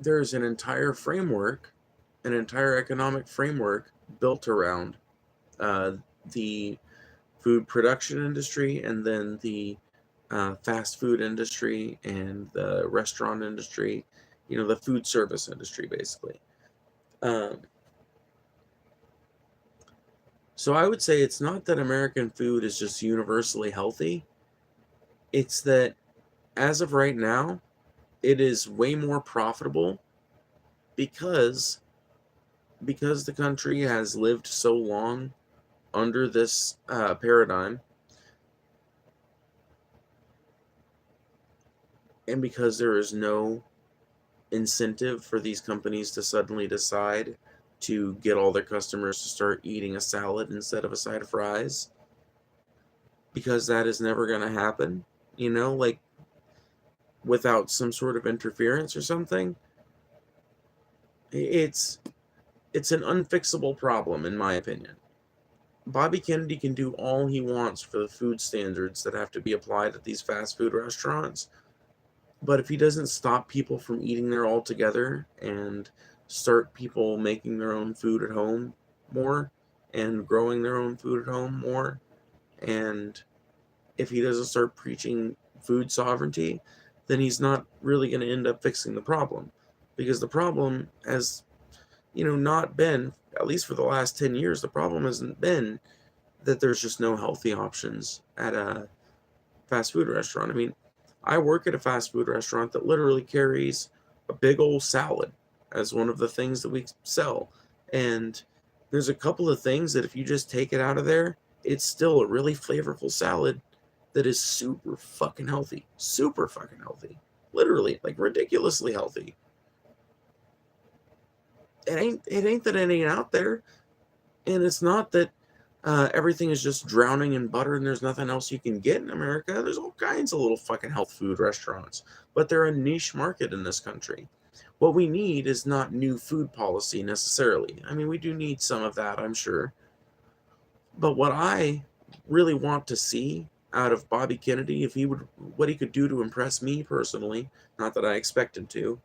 S1: There's an entire framework, an entire economic framework built around the food production industry, and then the fast food industry and the restaurant industry, the food service industry, basically. So I would say it's not that American food is just universally healthy. It's that as of right now, it is way more profitable because the country has lived so long under this paradigm, and because there is no incentive for these companies to suddenly decide to get all their customers to start eating a salad instead of a side of fries, because that is never going to happen, like without some sort of interference or something. It's an unfixable problem, in my opinion. Bobby Kennedy can do all he wants for the food standards that have to be applied at these fast food restaurants, but if he doesn't stop people from eating there altogether and start people making their own food at home more and growing their own food at home more, and if he doesn't start preaching food sovereignty, then he's not really going to end up fixing the problem. Because the problem has, not been, at least for the last 10 years, the problem hasn't been that there's just no healthy options at a fast food restaurant. I mean, I work at a fast food restaurant that literally carries a big old salad as one of the things that we sell. And there's a couple of things that if you just take it out of there, it's still a really flavorful salad that is super fucking healthy. Super fucking healthy. Literally, like ridiculously healthy. It ain't that it ain't out there. And it's not that everything is just drowning in butter and there's nothing else you can get in America. There's all kinds of little fucking health food restaurants, but they're a niche market in this country. What we need is not new food policy necessarily. I mean, we do need some of that, I'm sure. But what I really want to see out of Bobby Kennedy, what he could do to impress me personally, not that I expect him to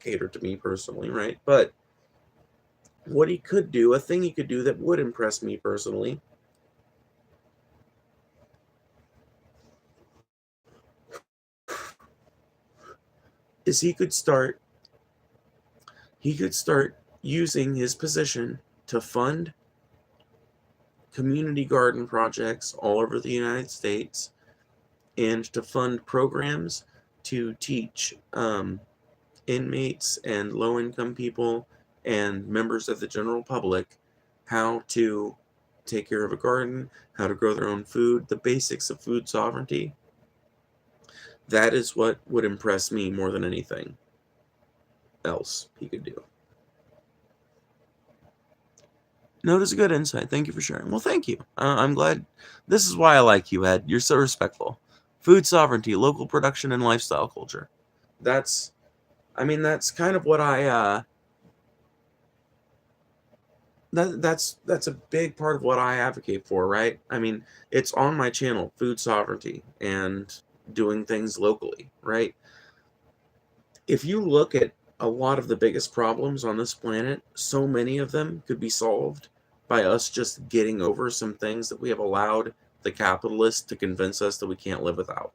S1: cater to me personally, right? But what he could do, a thing he could do that would impress me personally, is he could start using his position to fund community garden projects all over the United States, and to fund programs to teach inmates and low-income people and members of the general public how to take care of a garden, how to grow their own food, the basics of food sovereignty. That is what would impress me more than anything else he could do. No, it is a good insight. Thank you for sharing. Well, thank you. I'm glad. This is why I like you, Ed. You're so respectful. Food sovereignty, local production, and lifestyle culture. That's, I mean, that's kind of what that's a big part of what I advocate for, right? I mean, it's on my channel, food sovereignty and doing things locally, right? If you look at a lot of the biggest problems on this planet, so many of them could be solved by us just getting over some things that we have allowed the capitalists to convince us that we can't live without.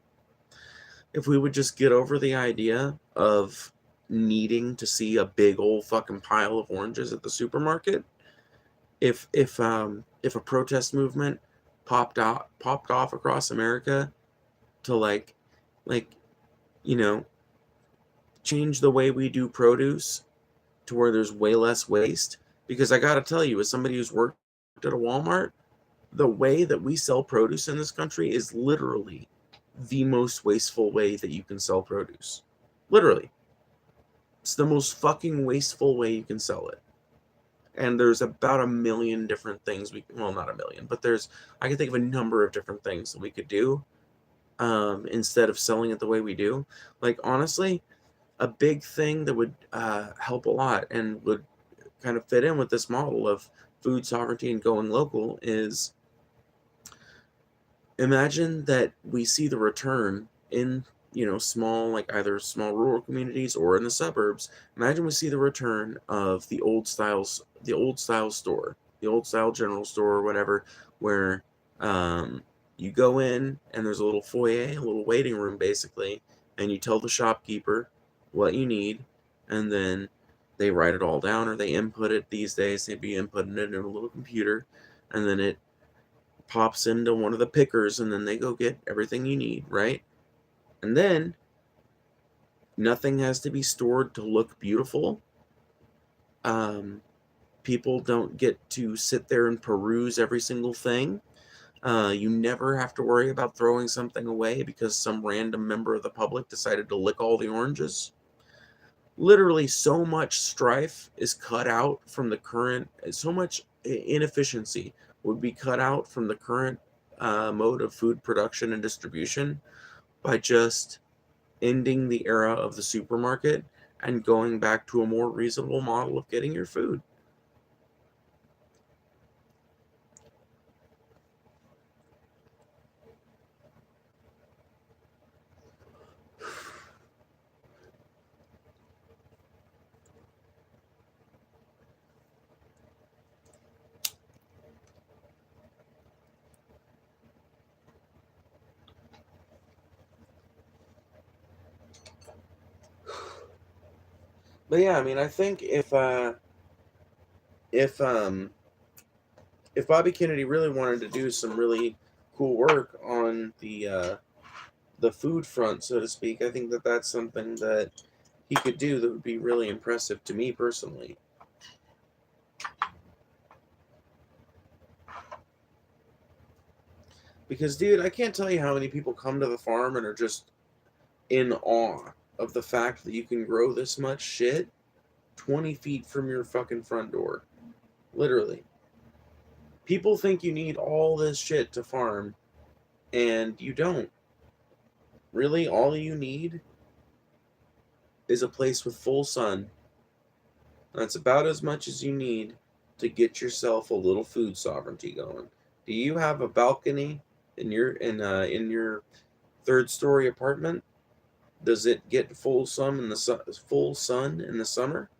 S1: If we would just get over the idea of needing to see a big old fucking pile of oranges at the supermarket, if a protest movement popped off across America to like you know change the way we do produce to where there's way less waste, because I gotta tell you, as somebody who's worked at a Walmart, the way that we sell produce in this country is literally the most wasteful way that you can sell produce. Literally, it's the most fucking wasteful way you can sell it. And there's about a million different things well, not a million, but I can think of a number of different things that we could do, instead of selling it the way we do. Like, honestly, a big thing that would help a lot and would kind of fit in with this model of food sovereignty and going local is, imagine that we see the return in, small, like either small rural communities or in the suburbs. Imagine we see the return of the old style store, the old style general store or whatever, where you go in and there's a little foyer, a little waiting room basically, and you tell the shopkeeper what you need, and then they write it all down, or they input it. These days they'd be inputting it in a little computer, and then it pops into one of the pickers, and then they go get everything you need, right? And then nothing has to be stored to look beautiful. Um, People don't get to sit there and peruse every single thing. You never have to worry about throwing something away because some random member of the public decided to lick all the oranges. Literally, so much strife is cut out from the current, so much inefficiency would be cut out from the current mode of food production and distribution by just ending the era of the supermarket and going back to a more reasonable model of getting your food. But yeah, I mean, I think if um if Bobby Kennedy really wanted to do some really cool work on the food front, so to speak, I think that that's something that he could do that would be really impressive to me personally. Because, dude, I can't tell you how many people come to the farm and are just in awe of the fact that you can grow this much shit 20 feet from your fucking front door. Literally. People think you need all this shit to farm, and you don't. Really, all you need is a place with full sun. That's about as much as you need to get yourself a little food sovereignty going. Do you have a balcony in your third story apartment? Does it get full sun in the summer?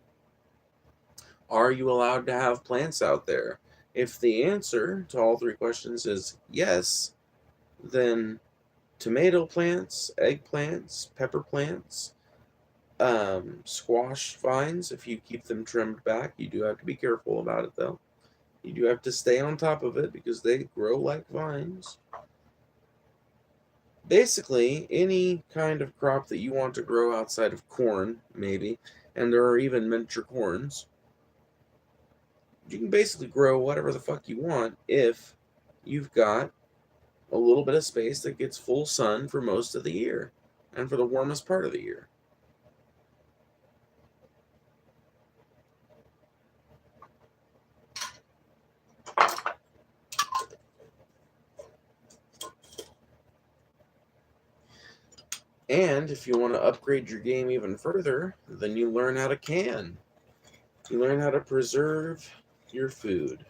S1: Are you allowed to have plants out there? If the answer to all three questions is yes, then tomato plants, eggplants, pepper plants, squash vines, if you keep them trimmed back, you do have to be careful about it though. You do have to stay on top of it because they grow like vines. Basically, any kind of crop that you want to grow outside of corn, maybe, and there are even miniature corns, you can basically grow whatever the fuck you want if you've got a little bit of space that gets full sun for most of the year and for the warmest part of the year. And if you want to upgrade your game even further, then you learn how to can. You learn how to preserve your food.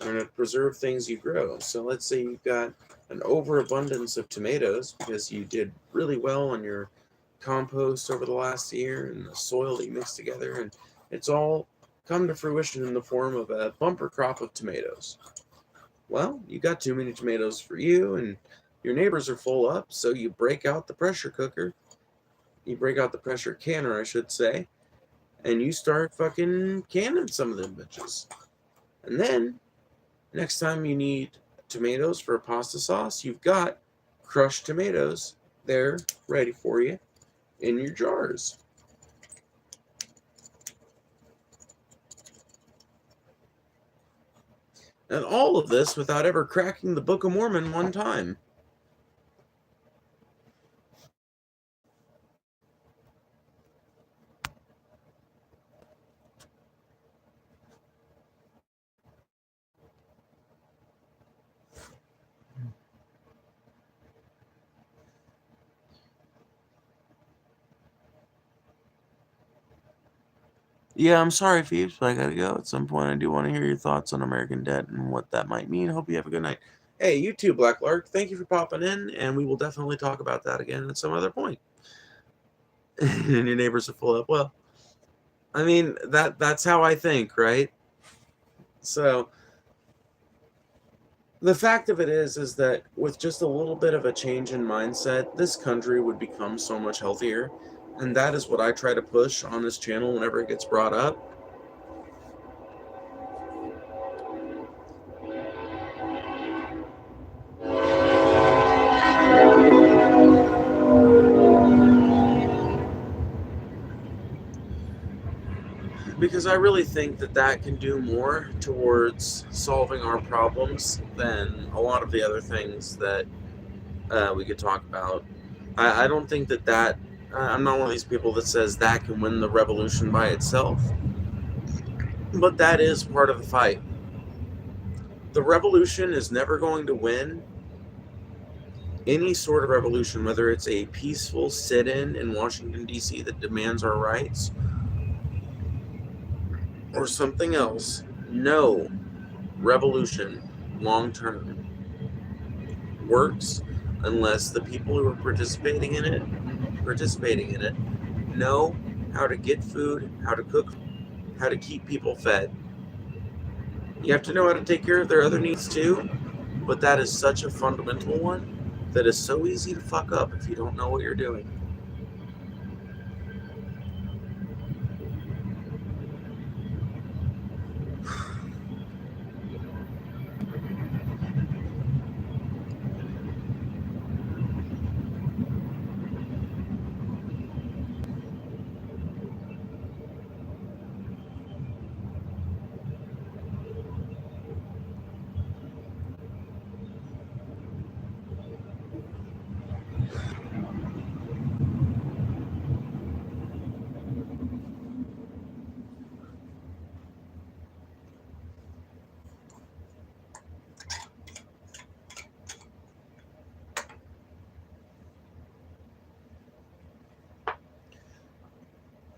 S1: Learn how to preserve things you grow. So let's say you've got an overabundance of tomatoes because you did really well on your compost over the last year and the soil that you mixed together, and it's all come to fruition in the form of a bumper crop of tomatoes. Well, you got too many tomatoes for you, and your neighbors are full up, so you break out the pressure cooker. You break out the pressure canner, I should say, and you start fucking canning some of them bitches. And then, next time you need tomatoes for a pasta sauce, you've got crushed tomatoes there ready for you in your jars. And all of this without ever cracking the Book of Mormon one time. Yeah, I'm sorry, Phoebes, but I gotta go at some point. I do want to hear your thoughts on American debt and what that might mean. Hope you have a good night. Hey, you too, Black Lark. Thank you for popping in, and we will definitely talk about that again at some other point. And your neighbors are full up. Well, I mean that's how I think, right? So the fact of it is that with just a little bit of a change in mindset, this country would become so much healthier, and that is what I try to push on this channel whenever it gets brought up. Because I really think that that can do more towards solving our problems than a lot of the other things that we could talk about. I don't think that I'm not one of these people that says that can win the revolution by itself, but that is part of the fight. The revolution is never going to win. Any sort of revolution, whether it's a peaceful sit-in in Washington, D.C. that demands our rights, or something else, no revolution long-term works unless the people who are participating in it know how to get food, how to cook, how to keep people fed. You have to know how to take care of their other needs too, but that is such a fundamental one that is so easy to fuck up if you don't know what you're doing.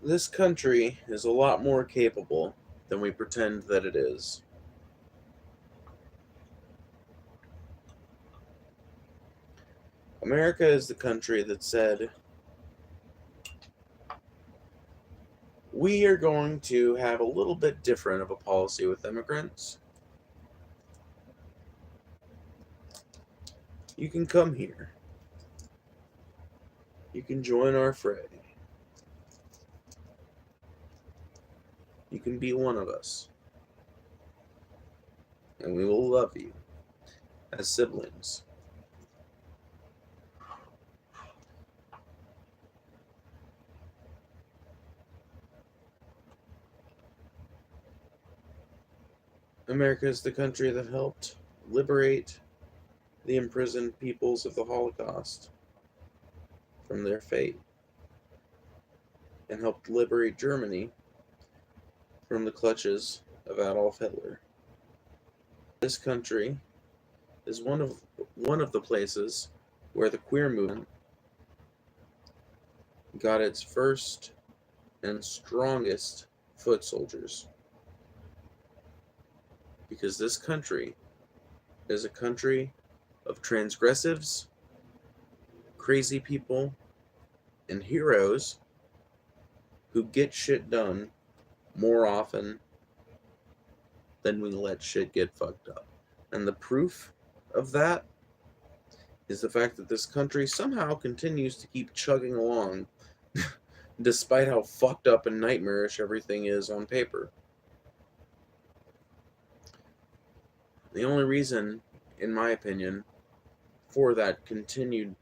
S1: This country is a lot more capable than we pretend that it is. America is the country that said, we are going to have a little bit different of a policy with immigrants. You can come here. You can join our fray. You can be one of us. And we will love you as siblings. America is the country that helped liberate the imprisoned peoples of the Holocaust from their fate and helped liberate Germany from the clutches of Adolf Hitler. This country is one of the places where the queer movement got its first and strongest foot soldiers. Because this country is a country of transgressives, crazy people, and heroes who get shit done more often than we let shit get fucked up. And the proof of that is the fact that this country somehow continues to keep chugging along despite how fucked up and nightmarish everything is on paper. The only reason, in my opinion, for that continued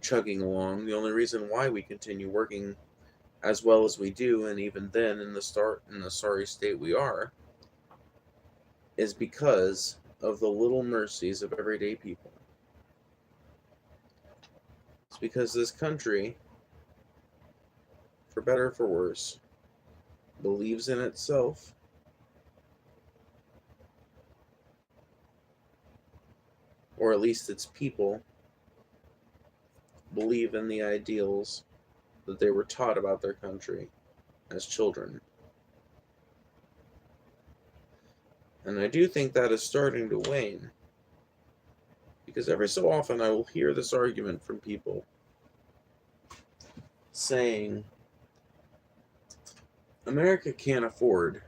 S1: chugging along, the only reason why we continue working as well as we do, and even then in the sorry state we are, is because of the little mercies of everyday people. It's because this country, for better or for worse, believes in itself, or at least its people believe in the ideals that they were taught about their country as children. And I do think that is starting to wane. Because every so often I will hear this argument from people saying, America can't afford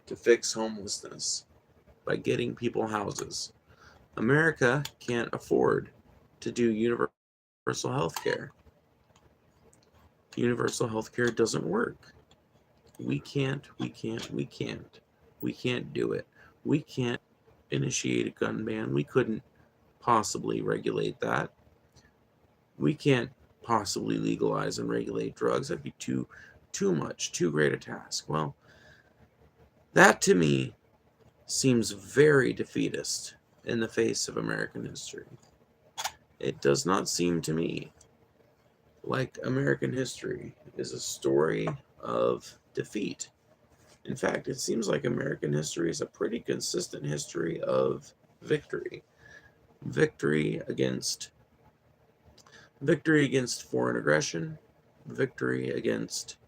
S1: to fix homelessness by getting people houses. America can't afford to do universal health care. Universal health care doesn't work. We can't do it. We can't initiate a gun ban. We couldn't possibly regulate that. We can't possibly legalize and regulate drugs. That'd be too much, too great a task. Well, that to me seems very defeatist in the face of American history. It does not seem to me like American history is a story of defeat. In fact, it seems like American history is a pretty consistent history of victory. Victory against foreign aggression, victory against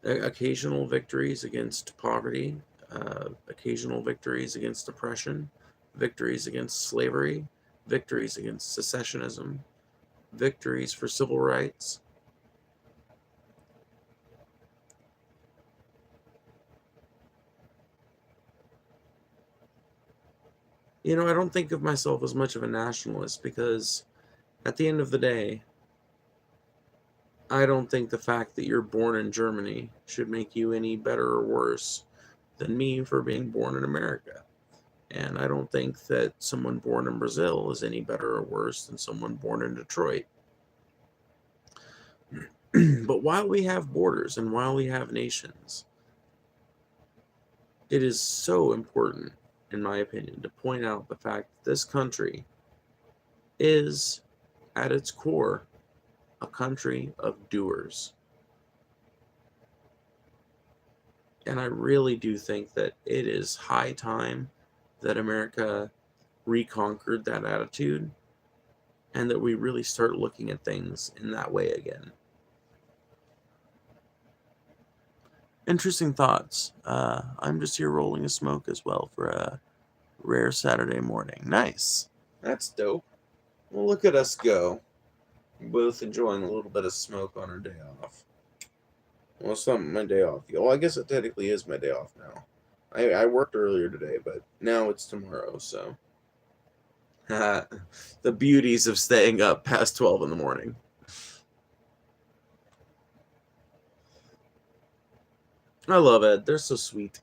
S1: occasional victories against poverty, occasional victories against oppression, victories against slavery, victories against secessionism, victories for civil rights. You know, I don't think of myself as much of a nationalist because at the end of the day, I don't think the fact that you're born in Germany should make you any better or worse than me for being born in America. And I don't think that someone born in Brazil is any better or worse than someone born in Detroit. But while we have borders and while we have nations, it is so important, in my opinion, to point out the fact that this country is, at its core, a country of doers. And I really do think that it is high time that America reconquered that attitude and that we really start looking at things in that way again. Interesting thoughts. I'm just here rolling a smoke as well for a rare Saturday morning. Nice. That's dope. Well, look at us go. Both enjoying a little bit of smoke on our day off. Well, it's not my day off. Well, I guess it technically is my day off now. I worked earlier today, but now it's tomorrow, so. The beauties of staying up past 12 in the morning. I love it. They're so sweet.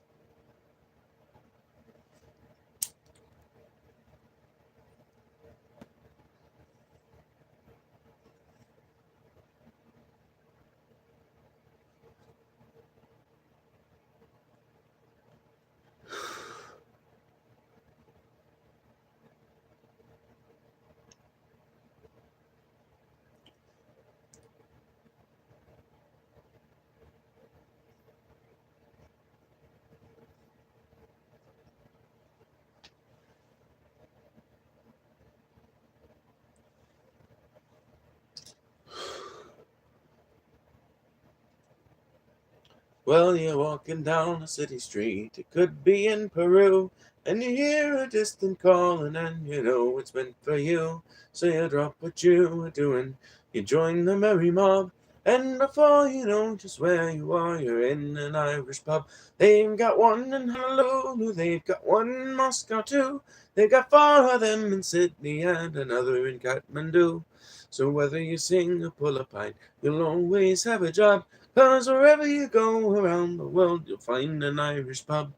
S1: Well, you're walking down a city street, it could be in Peru, and you hear a distant calling, and you know it's meant for you. So you drop what you were doing, you join the merry mob, and before you know just where you are, you're in an Irish pub. They've got one in Honolulu, they've got one in Moscow too. They've got 4 of them in Sydney and another in Kathmandu. So whether you sing or pull a pint, you'll always have a job. 'Cause wherever you go around the world, you'll find an Irish pub.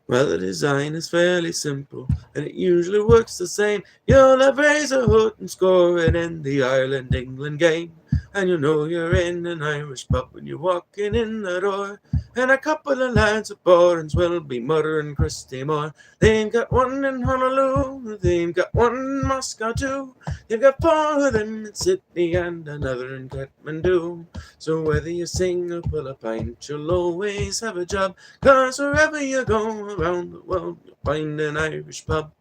S1: Well, the design is fairly simple, and it usually works the same. You'll have Razor Hood and score it in the Ireland-England game. And you know you're in an Irish pub when you're walking in the door. And a couple of lads at Borans will be muttering Christy Moore. They've got one in Honolulu, they've got one in Moscow too. They've got 4 of them in Sydney and another in Kathmandu. So whether you sing or pull a pint, you'll always have a job. 'Cause wherever you go around the world, you'll find an Irish pub.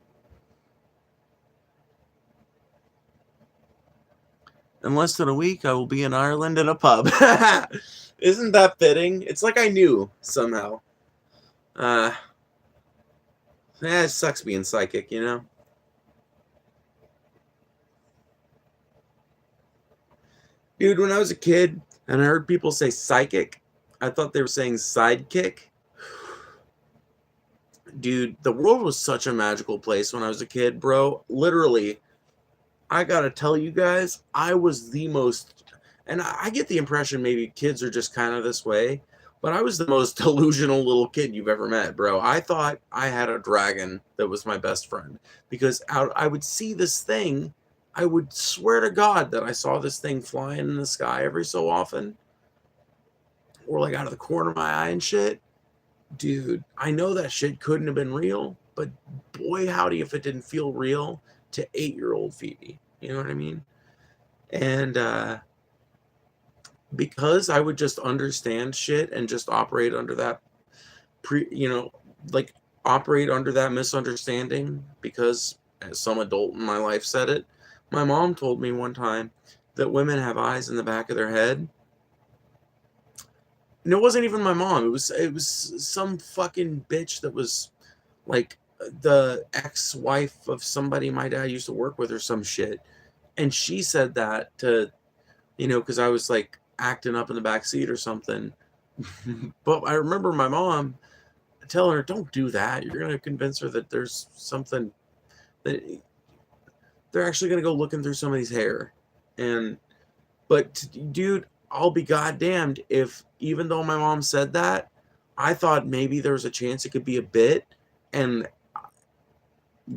S1: In less than a week, I will be in Ireland in a pub. Isn't that fitting? It's like I knew somehow. It sucks being psychic, you know? Dude, when I was a kid and I heard people say psychic, I thought they were saying sidekick. Dude, the world was such a magical place when I was a kid, bro. Literally, I gotta tell you guys, I was the most, and I get the impression maybe kids are just kind of this way, but I was the most delusional little kid you've ever met, bro. I thought I had a dragon that was my best friend because I would see this thing. I would swear to God that I saw this thing flying in the sky every so often, or like out of the corner of my eye and shit. Dude, I know that shit couldn't have been real, but boy, howdy if it didn't feel real to 8-year-old Phoebe. You know what I mean? And because I would just understand shit and just operate under that like operate under that misunderstanding because as some adult in my life said it. My mom told me one time that women have eyes in the back of their head. And it wasn't even my mom. It was some fucking bitch that was like the ex-wife of somebody my dad used to work with or some shit. And she said that to, because I was like acting up in the back seat or something. But I remember my mom telling her, don't do that. You're going to convince her that there's something that they're actually going to go looking through somebody's hair. But dude, I'll be goddamned if, even though my mom said that, I thought maybe there was a chance it could be a bit. And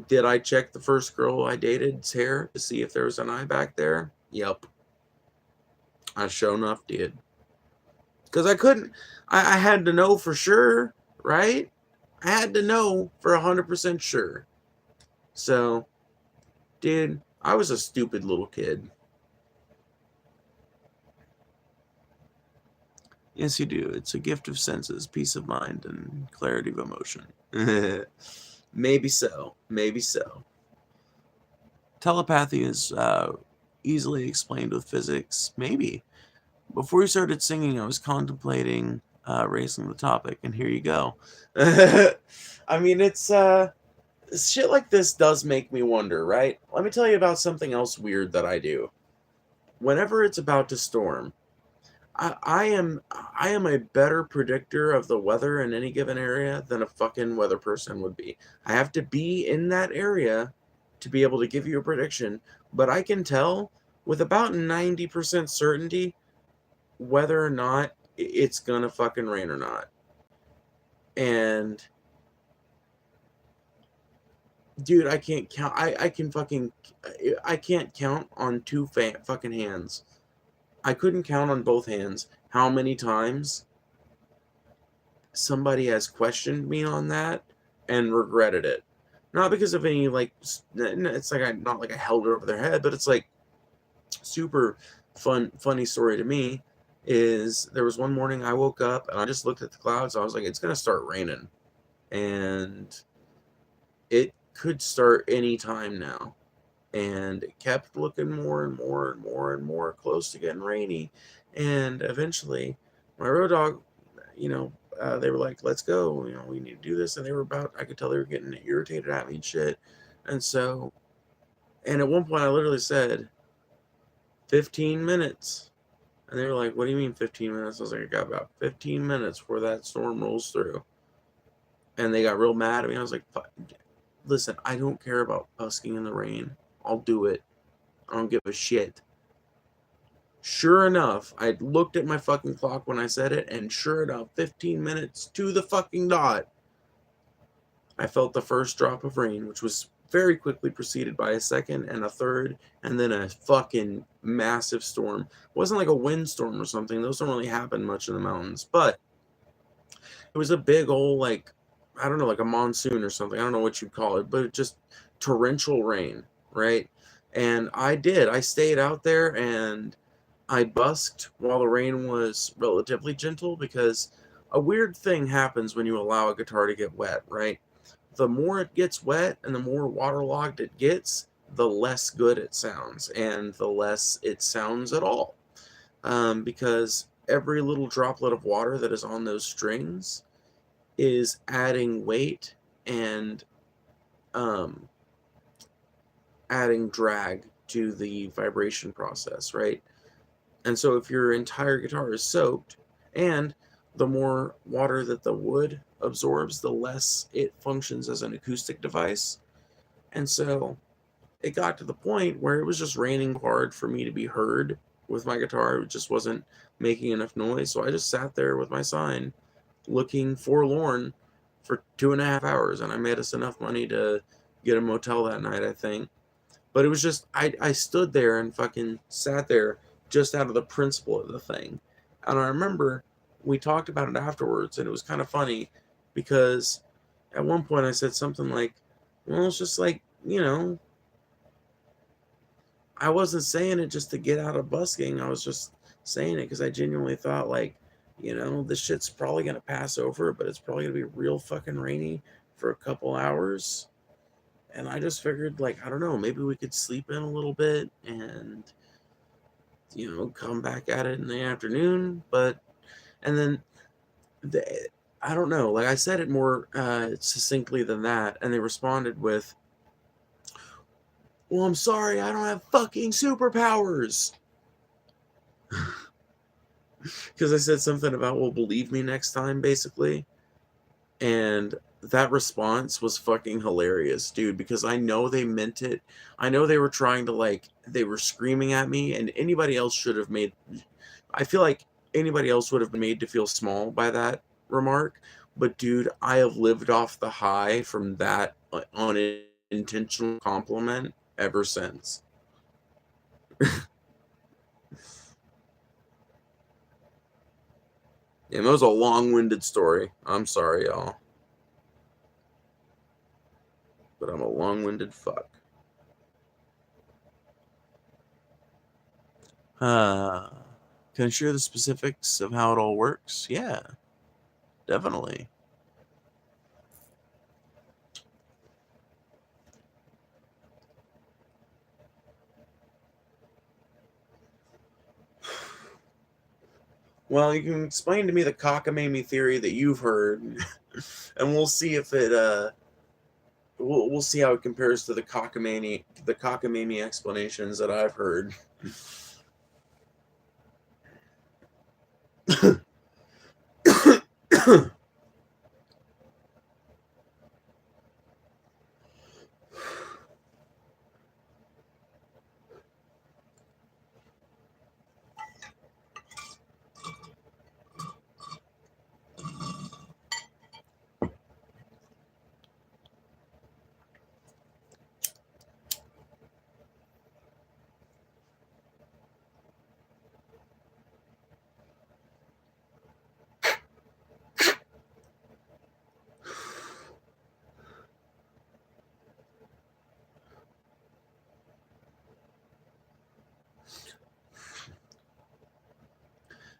S1: did I check the first girl I dated's hair to see if there was an eye back there? Yep. I sure enough did. Because I had to know for sure, right? I had to know for 100% sure. So, dude, I was a stupid little kid. Yes, you do. It's a gift of senses, peace of mind, and clarity of emotion. Maybe so. Maybe so. Telepathy is easily explained with physics. Maybe. Before you started singing, I was contemplating raising the topic, and here you go. I mean, it's shit like this does make me wonder, right? Let me tell you about something else weird that I do. Whenever it's about to storm, I am a better predictor of the weather in any given area than a fucking weather person would be. I have to be in that area to be able to give you a prediction, but I can tell with about 90% certainty whether or not it's gonna fucking rain or not. And dude, I can't count. I can't count on two fucking hands. I couldn't count on both hands how many times somebody has questioned me on that and regretted it. Not because of any, like, it's like not like I held it over their head, but it's like super funny story to me is there was one morning I woke up and I just looked at the clouds. I was like, it's going to start raining. And it could start any time now. And it kept looking more and more and more and more close to getting rainy. And eventually, my road dog, they were like, let's go, we need to do this. And I could tell they were getting irritated at me and shit. And so, and at one point I literally said, 15 minutes. And they were like, what do you mean 15 minutes? I was like, I got about 15 minutes before that storm rolls through. And they got real mad at me. I was like, listen, I don't care about busking in the rain. I'll do it. I don't give a shit. Sure enough, I looked at my fucking clock when I said it, and sure enough, 15 minutes to the fucking dot, I felt the first drop of rain, which was very quickly preceded by a second and a third, and then a fucking massive storm. It wasn't like a windstorm or something. Those don't really happen much in the mountains, but it was a big old, like, I don't know, like a monsoon or something. I don't know what you'd call it, but just torrential rain, right? And I stayed out there and I busked while the rain was relatively gentle, because a weird thing happens when you allow a guitar to get wet, right? The more it gets wet and the more waterlogged it gets, the less good it sounds, and the less it sounds at all. Because every little droplet of water that is on those strings is adding weight and adding drag to the vibration process, right? And so if your entire guitar is soaked, and the more water that the wood absorbs, the less it functions as an acoustic device. And so it got to the point where it was just raining hard for me to be heard with my guitar. It just wasn't making enough noise. So I just sat there with my sign looking forlorn for 2.5 hours, and I made us enough money to get a motel that night, I think. But it was just, I stood there and fucking sat there just out of the principle of the thing. And I remember we talked about it afterwards, and it was kind of funny because at one point I said something like, well, it's just like, I wasn't saying it just to get out of busking. I was just saying it because I genuinely thought, like, this shit's probably going to pass over, but it's probably going to be real fucking rainy for a couple hours. And I just figured, like, I don't know, maybe we could sleep in a little bit and, come back at it in the afternoon. And then, I don't know, like, I said it more succinctly than that. And they responded with, well, I'm sorry, I don't have fucking superpowers. Because I said something about, well, believe me next time, basically. And that response was fucking hilarious, dude, because I know they meant it. I know they were trying to, like, they were screaming at me, and anybody else should have I feel like anybody else would have been made to feel small by that remark. But, dude, I have lived off the high from that unintentional compliment ever since. Yeah, that was a long-winded story. I'm sorry, y'all. But I'm a long-winded fuck. Can I share the specifics of how it all works? Yeah, definitely. Well, you can explain to me the cockamamie theory that you've heard, and we'll see if it we'll see how it compares to the cockamamie explanations that I've heard.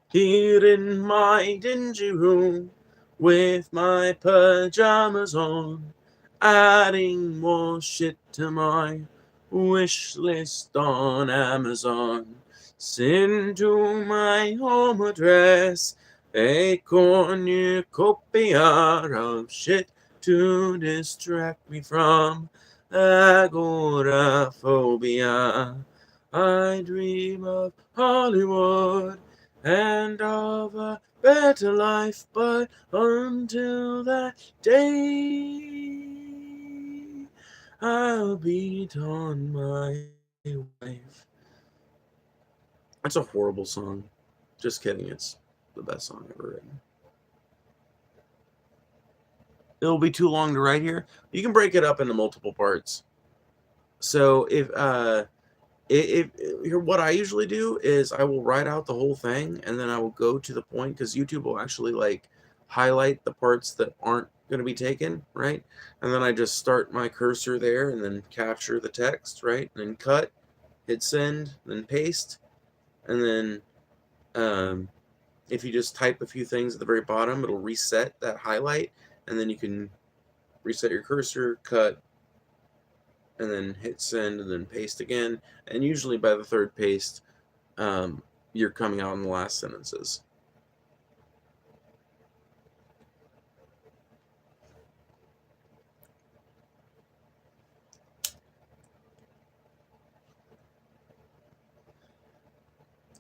S1: Here in my dingy room, with my pajamas on, adding more shit to my wish list on Amazon. Send to my home address a cornucopia of shit to distract me from agoraphobia. I dream of Hollywood and of a better life, but until that day, I'll beat on my wife. That's a horrible song. Just kidding. It's the best song ever written. It'll be too long to write here. You can break it up into multiple parts. So if what I usually do is I will write out the whole thing and then I will go to the point, because YouTube will actually like highlight the parts that aren't going to be taken, right? And then I just start my cursor there and then capture the text, right? And then cut, hit send, then paste, and then if you just type a few things at the very bottom, it'll reset that highlight, and then you can reset your cursor, cut, and then hit send, and then paste again. And usually by the third paste, you're coming out in the last sentences.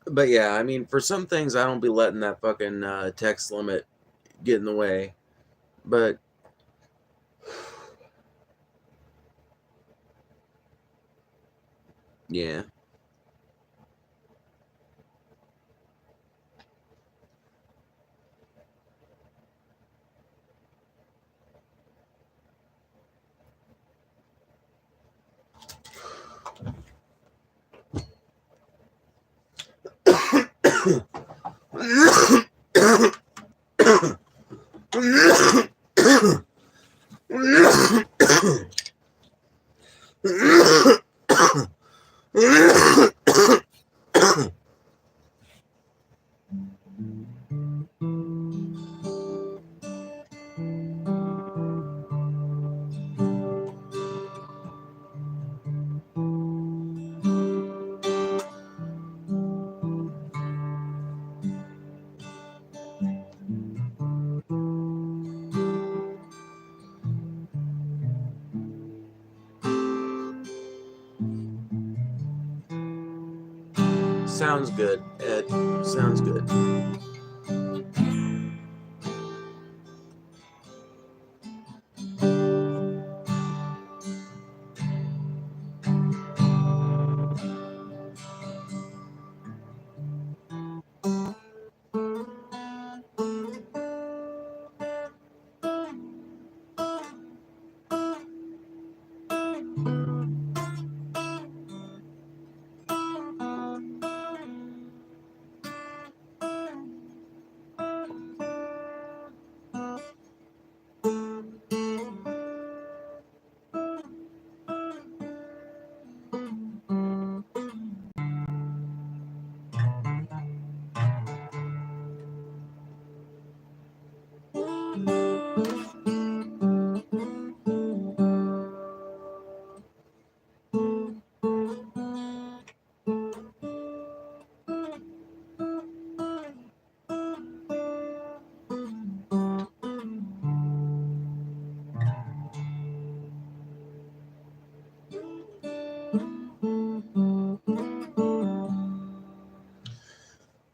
S1: But yeah, I mean, for some things, I don't be letting that fucking text limit get in the way. But yeah. Sounds good, Ed. Sounds good.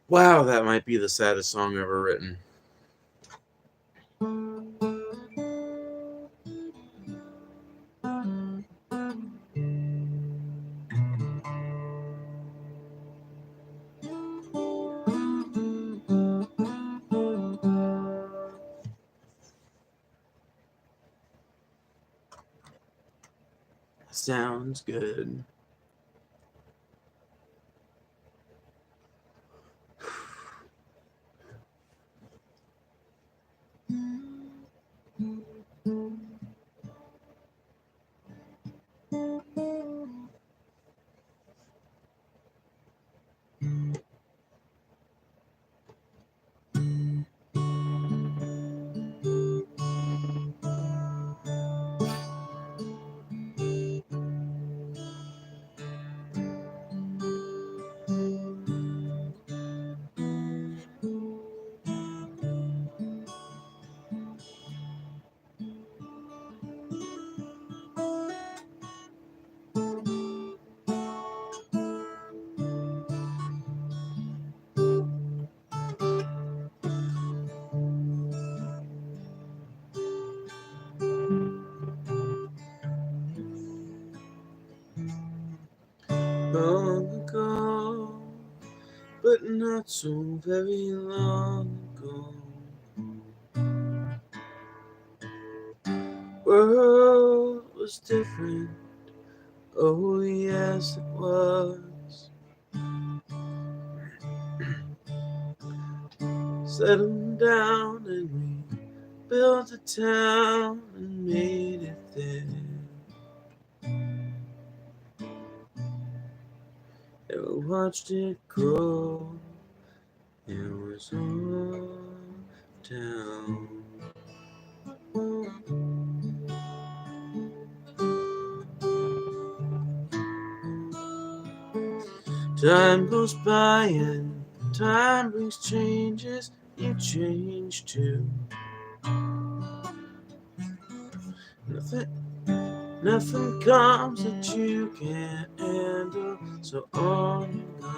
S1: Wow, that might be the saddest song ever written. Sounds good. long ago, but not so very long ago. World was different, oh yes it was. Settled down and we built a town and made it there. And we watched it grow. It was all down. Time goes by and time brings changes. You change too. Nothing comes that you can't handle. So on you go.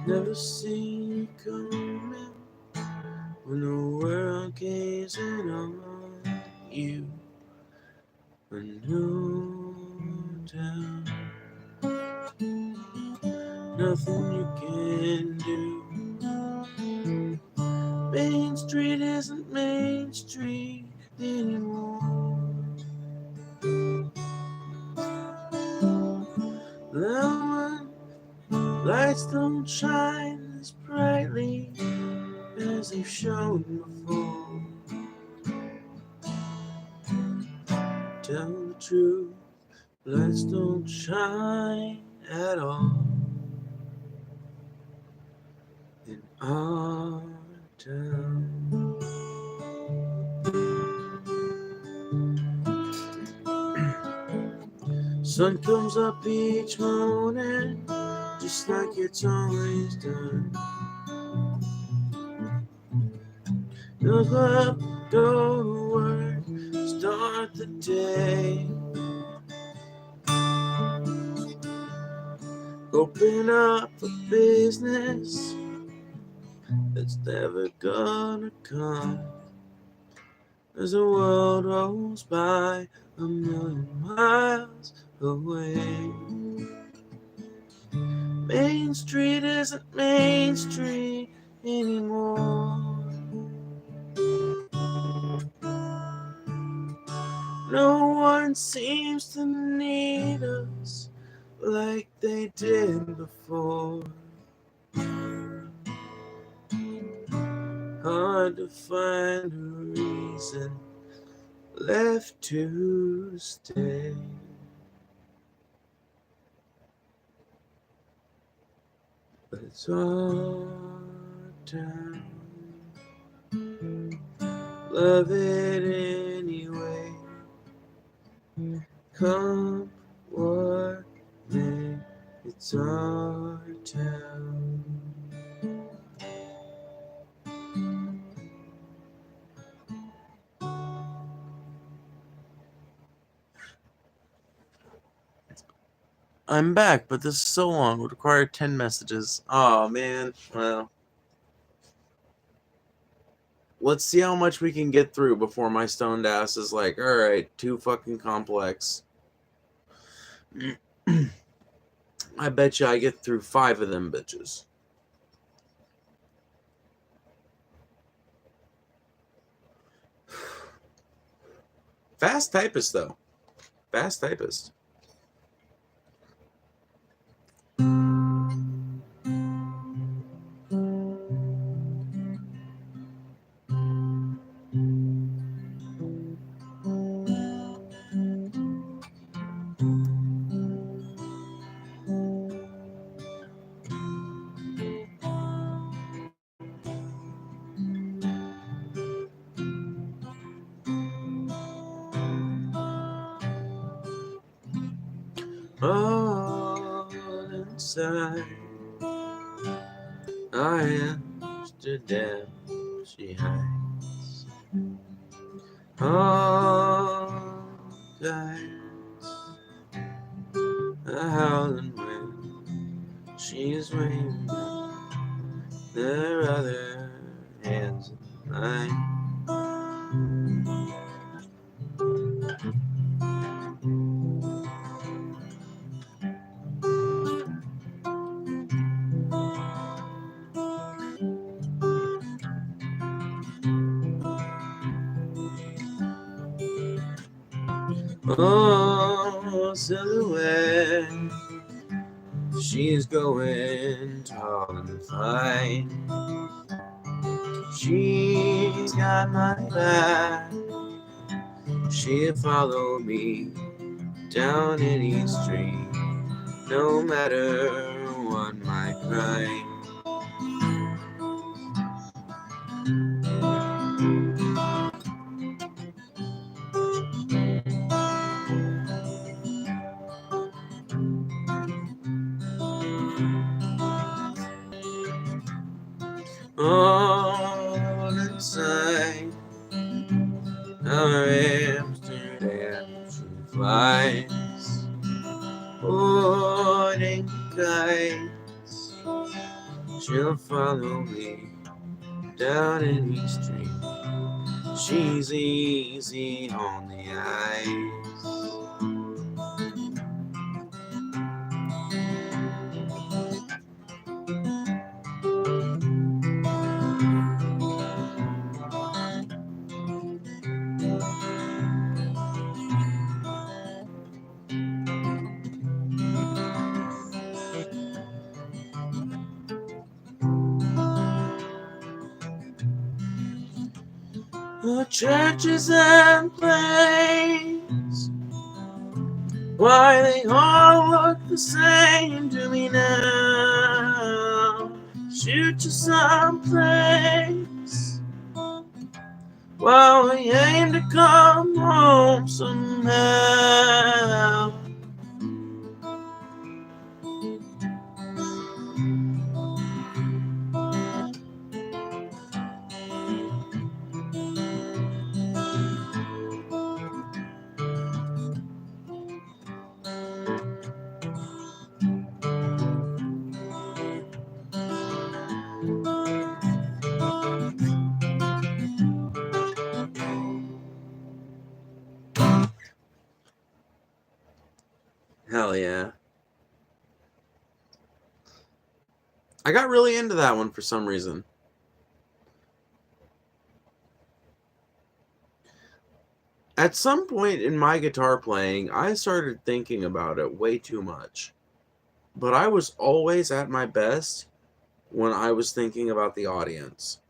S1: Never see it coming when the world gazing on you. A new town. Nothing you can do. Main Street isn't Main Street anymore. Lemon lights don't shine as brightly as they've shown before. Tell the truth, lights don't shine at all in our town. Sun comes up each morning, just like it's always done. Goes up, go to work, start the day. Open up a business that's never gonna come. As the world rolls by a million miles away. Main Street isn't Main Street anymore. No one seems to need us like they did before. Hard to find a reason left to stay. But it's our town. Love it anyway. Come what may, it's our town. I'm back, but this is so long. It would require 10 messages. Oh, man. Well, let's see how much we can get through before my stoned ass is like, alright, too fucking complex. I bet you I get through 5 of them bitches. Fast typist, though. Fast typist. All inside, I Amsterdam, she hides. All guides, a howling wind, she is waving their other hands in mine. Oh, silhouette, she's going tall and fine. She's got my back, she'll follow me down any street, no matter what my crime. All inside our Amsterdam she flies, holding kites. She'll follow me down any street. She's easy on the eyes. The churches and planes, why they all look the same to me now. Shoot to some place while we aim to come home somehow. Hell yeah. I got really into that one for some reason. At some point in my guitar playing, I started thinking about it way too much. But I was always at my best when I was thinking about the audience,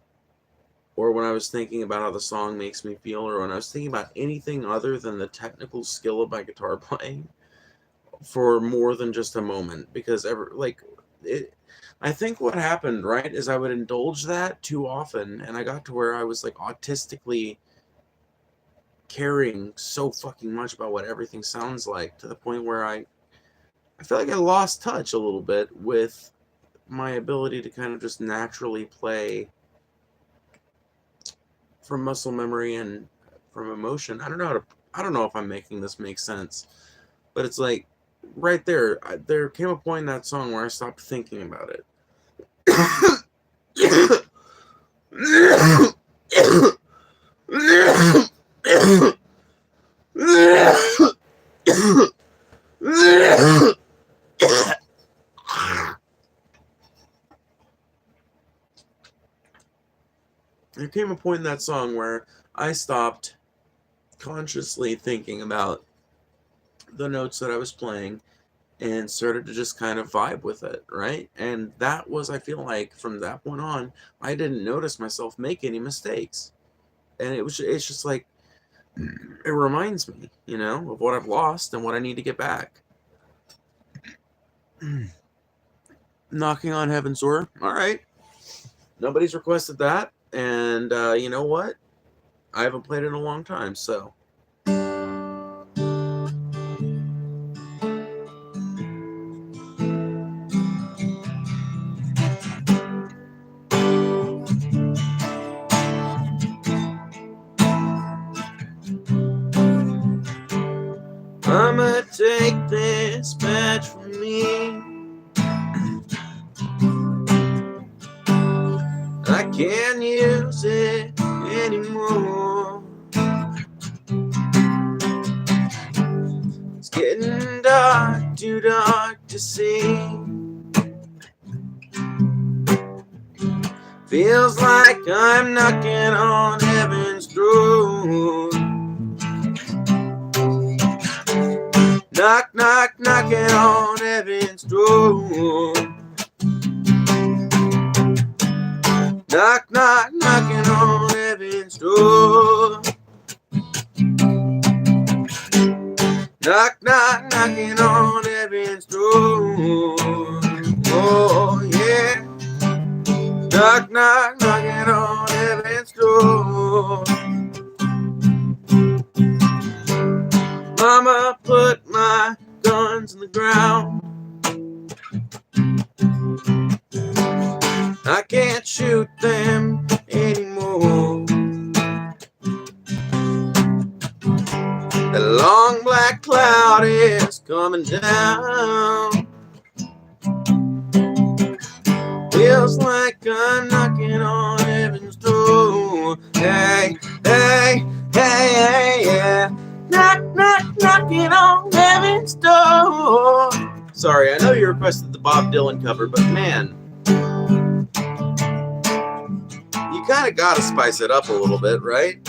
S1: or when I was thinking about how the song makes me feel, or when I was thinking about anything other than the technical skill of my guitar playing for more than just a moment. Because I think what happened, right, is I would indulge that too often, and I got to where I was like autistically caring so fucking much about what everything sounds like, to the point where I feel like I lost touch a little bit with my ability to kind of just naturally play from muscle memory and from emotion. I don't know if I'm making this make sense, but it's like right there, there came a point in that song where I stopped thinking about it. There came a point in that song where I stopped consciously thinking about the notes that I was playing and started to just kind of vibe with it, right? And that was, I feel like, from that point on, I didn't notice myself make any mistakes. And it's just like, it reminds me, of what I've lost and what I need to get back. Knocking on Heaven's Door. All right. Nobody's requested that. And you know what? I haven't played it in a long time, so. I'ma take this badge from me. I can't use it anymore. It's getting dark, too dark to see. Feels like I'm knocking on heaven's door. Knock, knock, knocking on heaven's door. Knock, knock, knocking on heaven's door. Knock, knock, knocking on heaven's door. Oh, yeah. Knock, knock, knocking on heaven's door. Mama put my guns in the ground. I can't shoot them anymore. The long black cloud is coming down. Feels like I'm knocking on heaven's door. Hey, hey, hey, hey, yeah. Knock, knock, knocking on heaven's door. Sorry, I know you requested the Bob Dylan cover, but man, you kind of got to spice it up a little bit, right?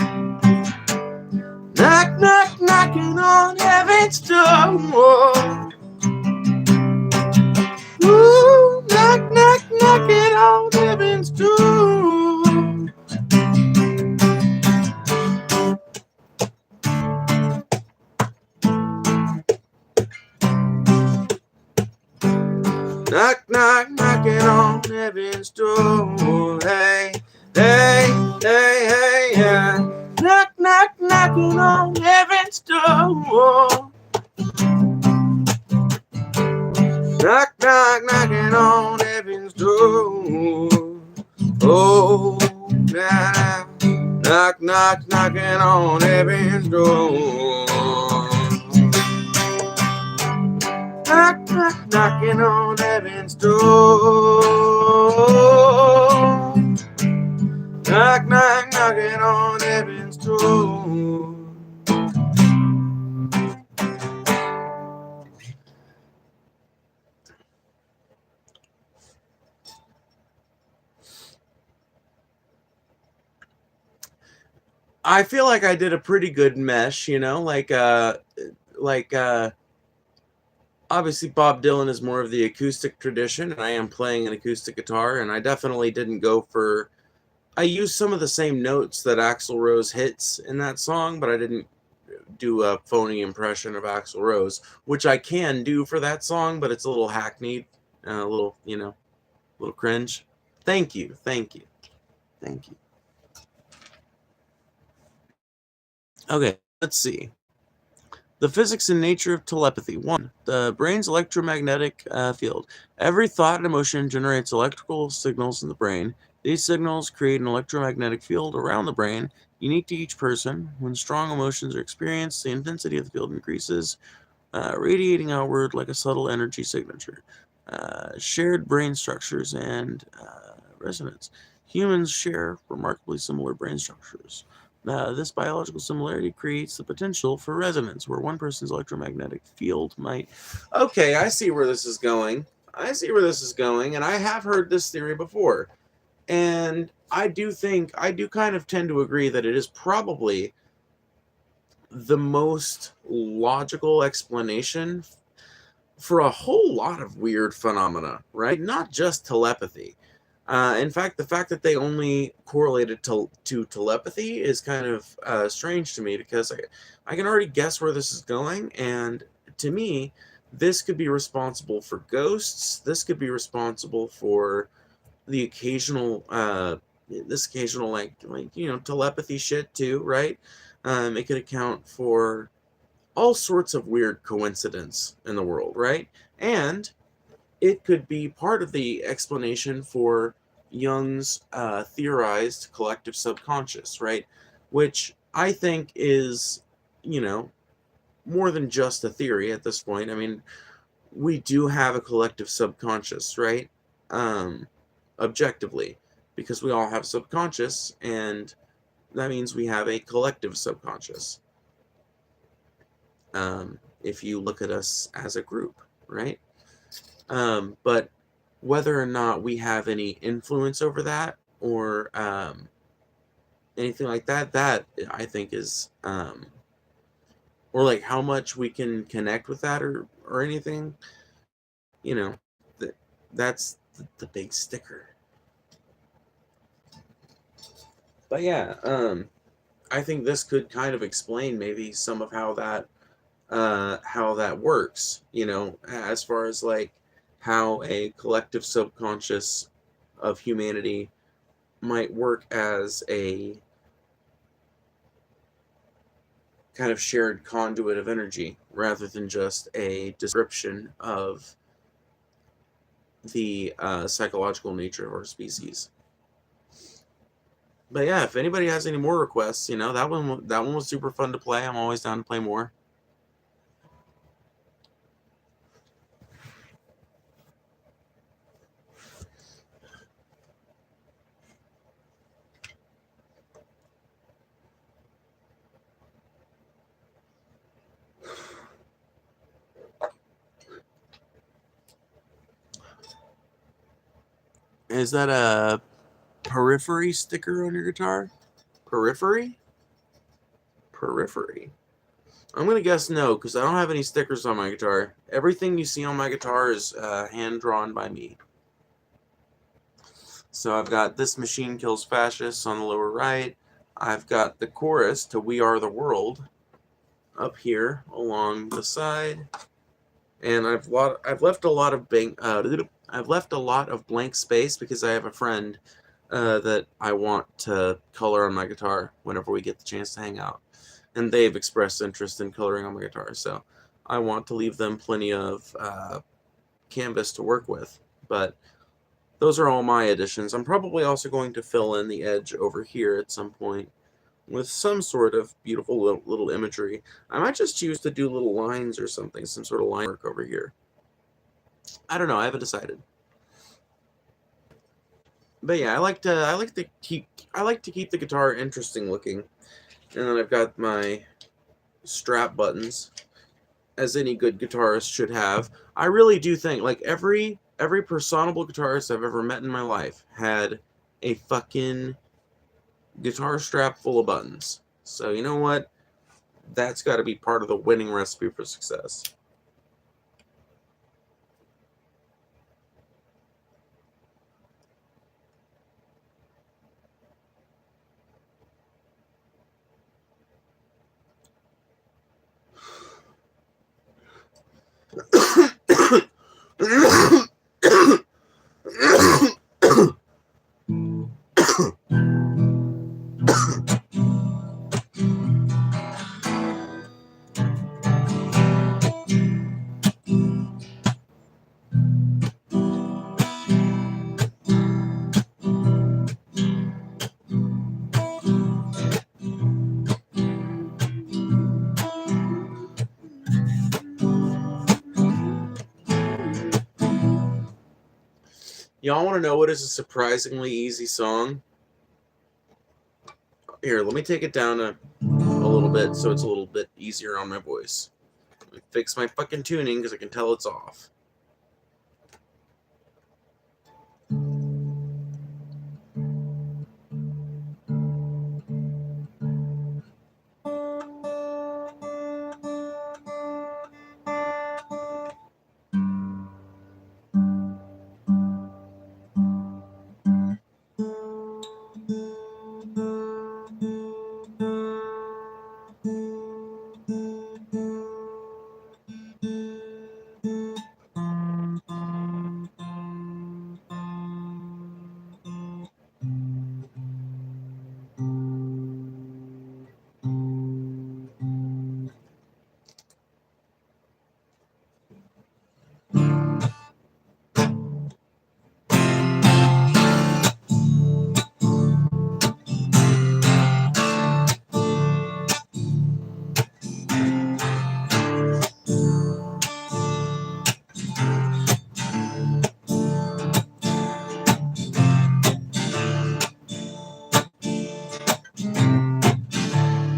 S1: Knock, knock, knocking on heaven's door. Ooh, knock, knock, knocking on heaven's door. Knock, knock, knocking on heaven's door. Hey, hey, hey, hey, yeah. Knock, knock, knocking on heaven's door. Knock, knock, knocking on heaven's door. Oh, nah, knock, knock, knocking on heaven's door. Knock, knock, knocking on heaven's door. Knock, knock, knocking on heaven's door. I feel like I did a pretty good mesh, you know, obviously Bob Dylan is more of the acoustic tradition, and I am playing an acoustic guitar, and I definitely didn't go for, I used some of the same notes that Axl Rose hits in that song, but I didn't do a phony impression of Axl Rose, which I can do for that song, but it's a little hackneyed, a little, you know, a little cringe. Thank you, thank you, thank you. Okay, let's see. The physics and nature of telepathy. 1. The brain's electromagnetic field. Every thought and emotion generates electrical signals in the brain. These signals create an electromagnetic field around the brain, unique to each person. When strong emotions are experienced, the intensity of the field increases, radiating outward like a subtle energy signature. Shared brain structures and resonance. Humans share remarkably similar brain structures. This biological similarity creates the potential for resonance, where one person's electromagnetic field might... Okay, I see where this is going. And I have heard this theory before. And I do kind of tend to agree that it is probably the most logical explanation for a whole lot of weird phenomena, right? Not just telepathy. In fact, the fact that they only correlated to telepathy is kind of strange to me, because I can already guess where this is going, and to me, this could be responsible for ghosts. This could be responsible for the occasional, like you know, telepathy shit too, right? It could account for all sorts of weird coincidence in the world, right? And it could be part of the explanation for Jung's theorized collective subconscious, right? Which I think is, you know, more than just a theory at this point. I mean, we do have a collective subconscious, right? Objectively, because we all have subconscious, and that means we have a collective subconscious. If you look at us as a group, right? But whether or not we have any influence over that, or anything like that, that I think is or like how much we can connect with that, or anything. You know, that that's the big sticker. But yeah, I think this could kind of explain maybe some of how that works. You know, as far as like how a collective subconscious of humanity might work as a kind of shared conduit of energy rather than just a description of the psychological nature of our species. But yeah, if anybody has any more requests, that one was super fun to play. I'm always down to play more. Is that a periphery sticker on your guitar? Periphery? Periphery. I'm gonna guess no, because I don't have any stickers on my guitar. Everything you see on my guitar is hand drawn by me. So I've got "This Machine Kills Fascists" on the lower right. I've got the chorus to "We Are the World" up here along the side, and I've left a lot of blank space because I have a friend that I want to color on my guitar whenever we get the chance to hang out, and they've expressed interest in coloring on my guitar, so I want to leave them plenty of canvas to work with. But those are all my additions. I'm probably also going to fill in the edge over here at some point with some sort of beautiful little imagery. I might just choose to do little lines or something, some sort of line work over here. I don't know. I haven't decided. But yeah, I like to keep the guitar interesting looking. And then I've got my strap buttons, as any good guitarist should have. I really do think like every personable guitarist I've ever met in my life had a fucking guitar strap full of buttons. So you know what? That's got to be part of the winning recipe for success. Y'all want to know what is a surprisingly easy song? Here, let me take it down a little bit so it's a little bit easier on my voice. Let me fix my fucking tuning because I can tell it's off.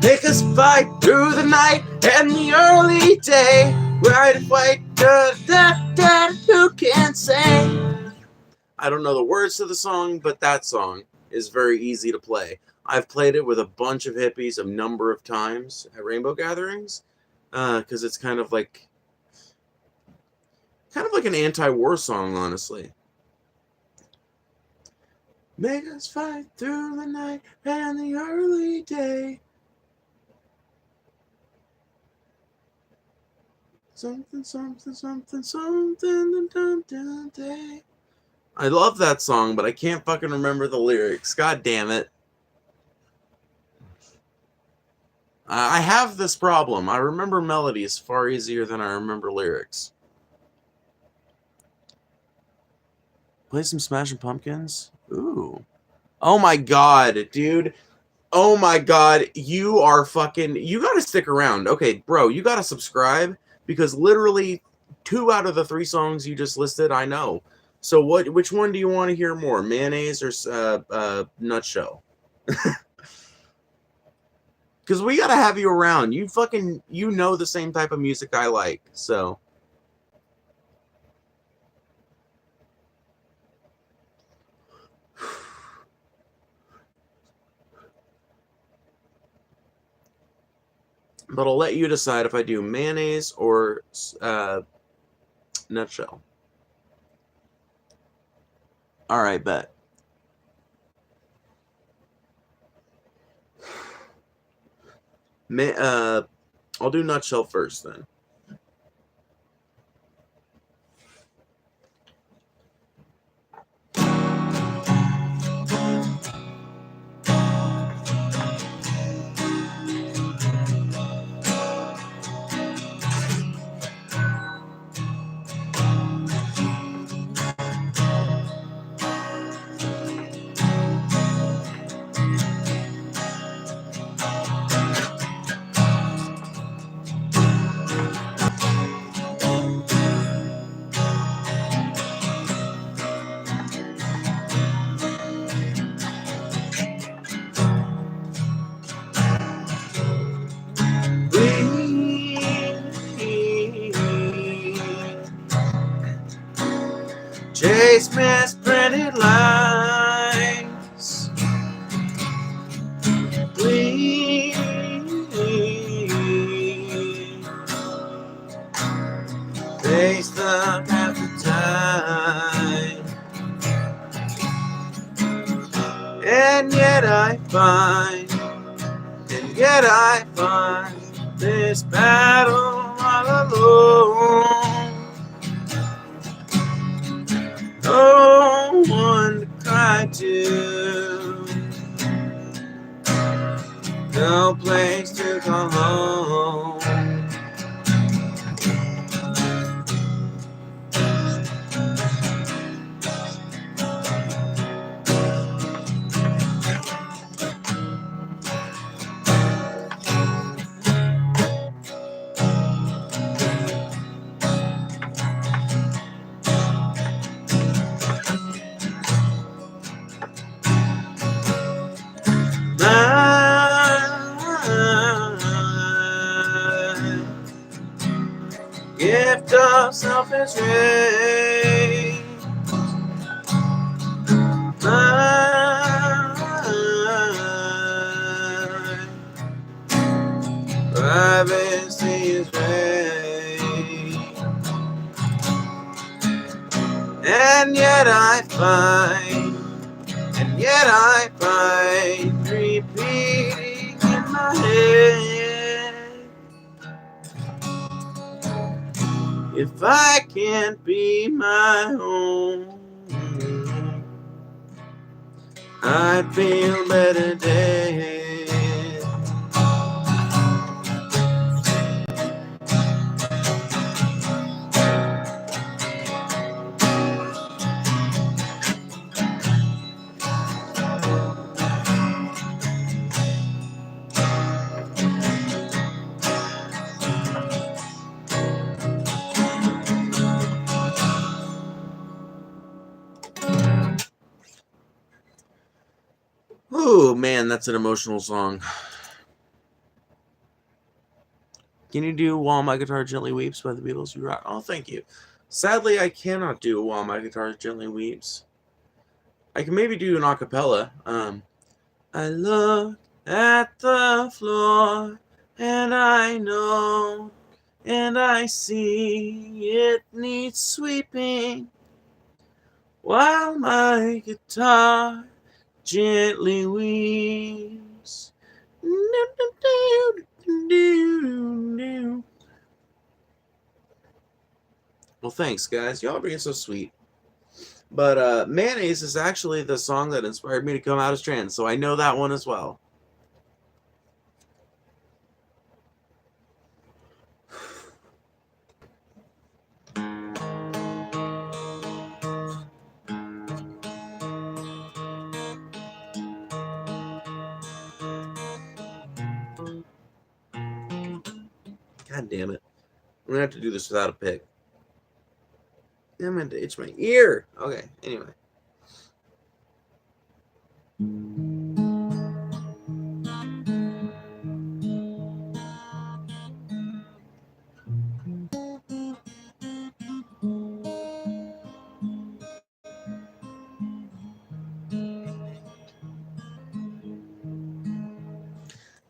S1: Make us fight through the night and the early day. Ride and fight, who can say? I don't know the words to the song, but that song is very easy to play. I've played it with a bunch of hippies a number of times at rainbow gatherings, because it's kind of like an anti-war song, honestly. Make us fight through the night and the early day. Something, something, something, something, dun, dun, day. I love that song, but I can't fucking remember the lyrics. God damn it. I have this problem. I remember melodies far easier than I remember lyrics. Play some Smashing Pumpkins? Ooh. Oh my god, dude. Oh my god. You are fucking... You gotta stick around. Okay, bro, you gotta subscribe, because literally 2 out of the 3 songs you just listed, I know. So which one do you want to hear more? Mayonnaise or Nutshell? Because we gotta have you around. You know the same type of music I like, so... But I'll let you decide if I do Mayonnaise or Nutshell. Alright, bet. I'll do Nutshell first, then. Chase misprinted lines. Please face the path of time. And yet I find this battle all alone. No one to cry to, no place to go home. Gift of selfish rage. My privacy is vague. And yet I find repeating in my head. If I can't be my own, I'd feel better dead. Oh man, that's an emotional song. Can you do While My Guitar Gently Weeps by the Beatles? You rock. Oh, thank you. Sadly, I cannot do While My Guitar Gently Weeps. I can maybe do an acapella. I look at the floor and I know and I see it needs sweeping, while my guitar gently weeps. Well, thanks, guys. Y'all are being so sweet. But Mayonnaise is actually the song that inspired me to come out as trans, so I know that one as well. God damn it. I'm gonna have to do this without a pick. Damn it, it's my ear. Okay, anyway.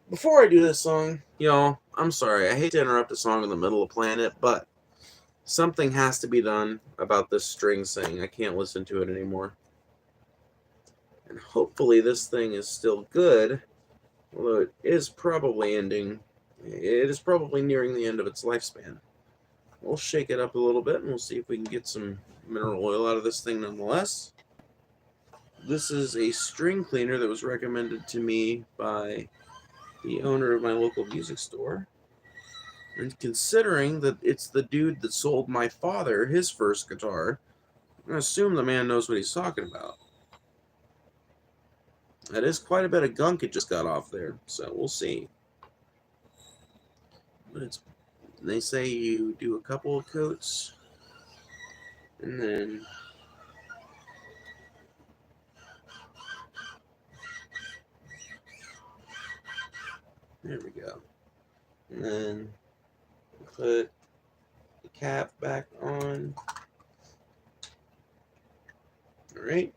S1: Before I do this song, y'all, I'm sorry. I hate to interrupt a song in the middle of playing it, but something has to be done about this string sing. I can't listen to it anymore. And hopefully this thing is still good, although it is probably ending. It is probably nearing the end of its lifespan. We'll shake it up a little bit and we'll see if we can get some mineral oil out of this thing nonetheless. This is a string cleaner that was recommended to me by the owner of my local music store. And considering that it's the dude that sold my father his first guitar, I'm going to assume the man knows what he's talking about. That is quite a bit of gunk it just got off there, so we'll see. But they say you do a couple of coats, and then there we go. And then put the cap back on. Alright.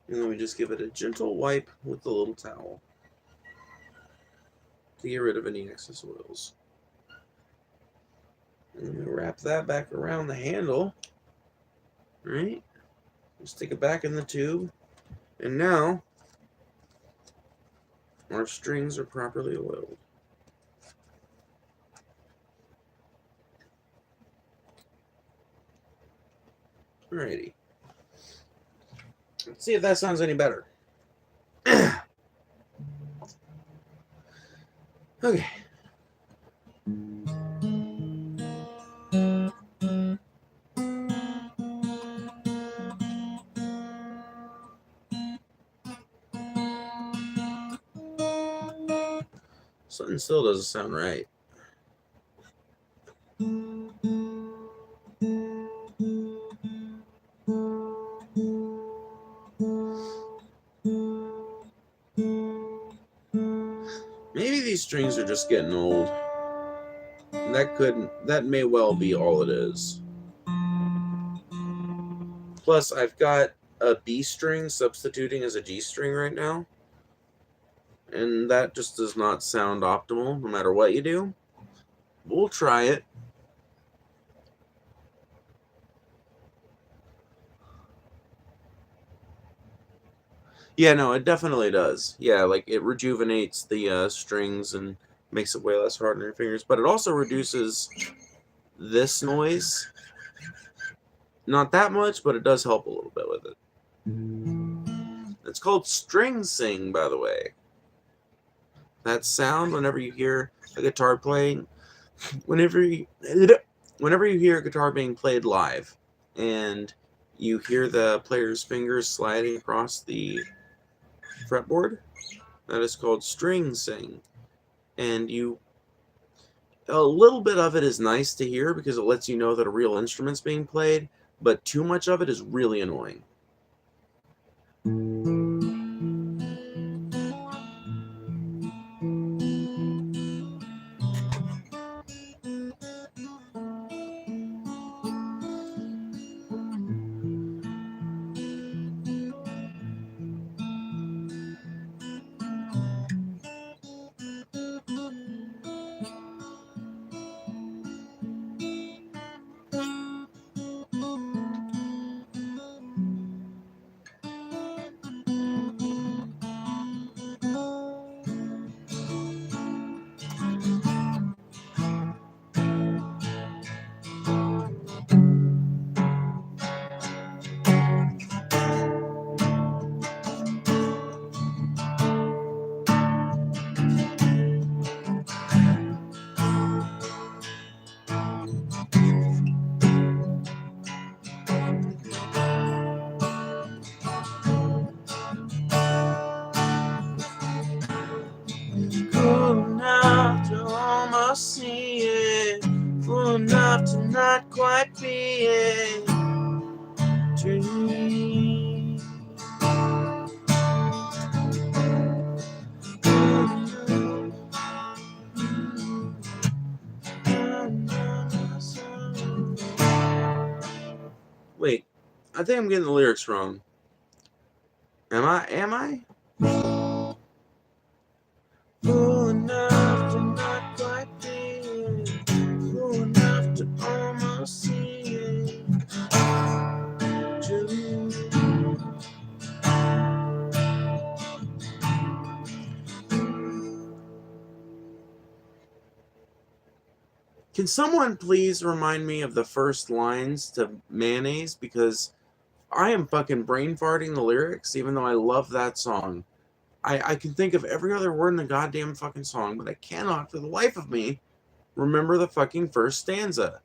S1: And then we just give it a gentle wipe with the little towel to get rid of any excess oils. And then we wrap that back around the handle. Right? Stick it back in the tube. And now our strings are properly oiled. Alrighty. Let's see if that sounds any better. Okay. Something still doesn't sound right. Maybe these strings are just getting old. That may well be all it is. Plus, I've got a B string substituting as a G string right now, and that just does not sound optimal no matter what you do. We'll try it. Yeah, no, it definitely does. Yeah, like it rejuvenates the strings and makes it way less hard on your fingers, but it also reduces this noise. Not that much, but it does help a little bit with it. It's called string sing, by the way. That sound whenever you hear a guitar playing, whenever you hear a guitar being played live, and you hear the player's fingers sliding across the fretboard, that is called string sing. And a little bit of it is nice to hear because it lets you know that a real instrument's being played, but too much of it is really annoying. be a dream. Wait, I think I'm getting the lyrics wrong. Am I? Fool enough to not quite be it. Fool enough to almost see it. True. Can someone please remind me of the first lines to Mayonnaise? Because I am fucking brain farting the lyrics, even though I love that song. I can think of every other word in the goddamn fucking song, but I cannot, for the life of me, remember the fucking first stanza.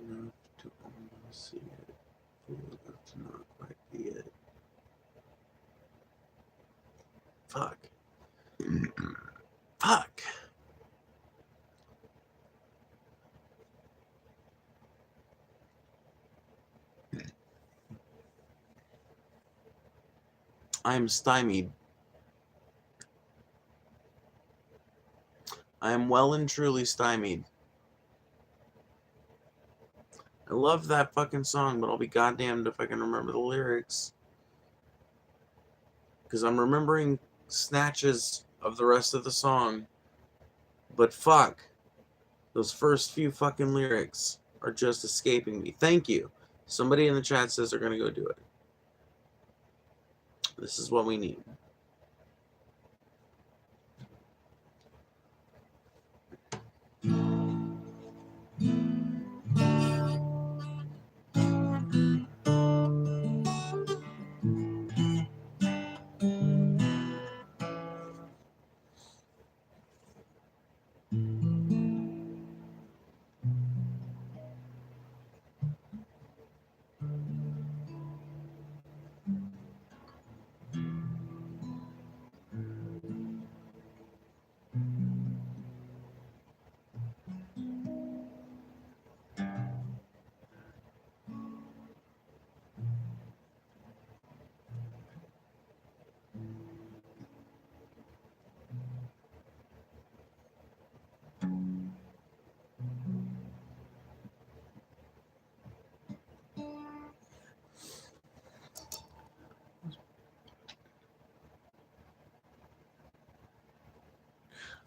S1: Enough to almost see it, fool enough to not quite be it. Fuck. Fuck. I am stymied. I am well and truly stymied. I love that fucking song, but I'll be goddamned if I can remember the lyrics. Because I'm remembering snatches of the rest of the song. But fuck. Those first few fucking lyrics are just escaping me. Thank you. Somebody in the chat says they're going to go do it. This is what we need.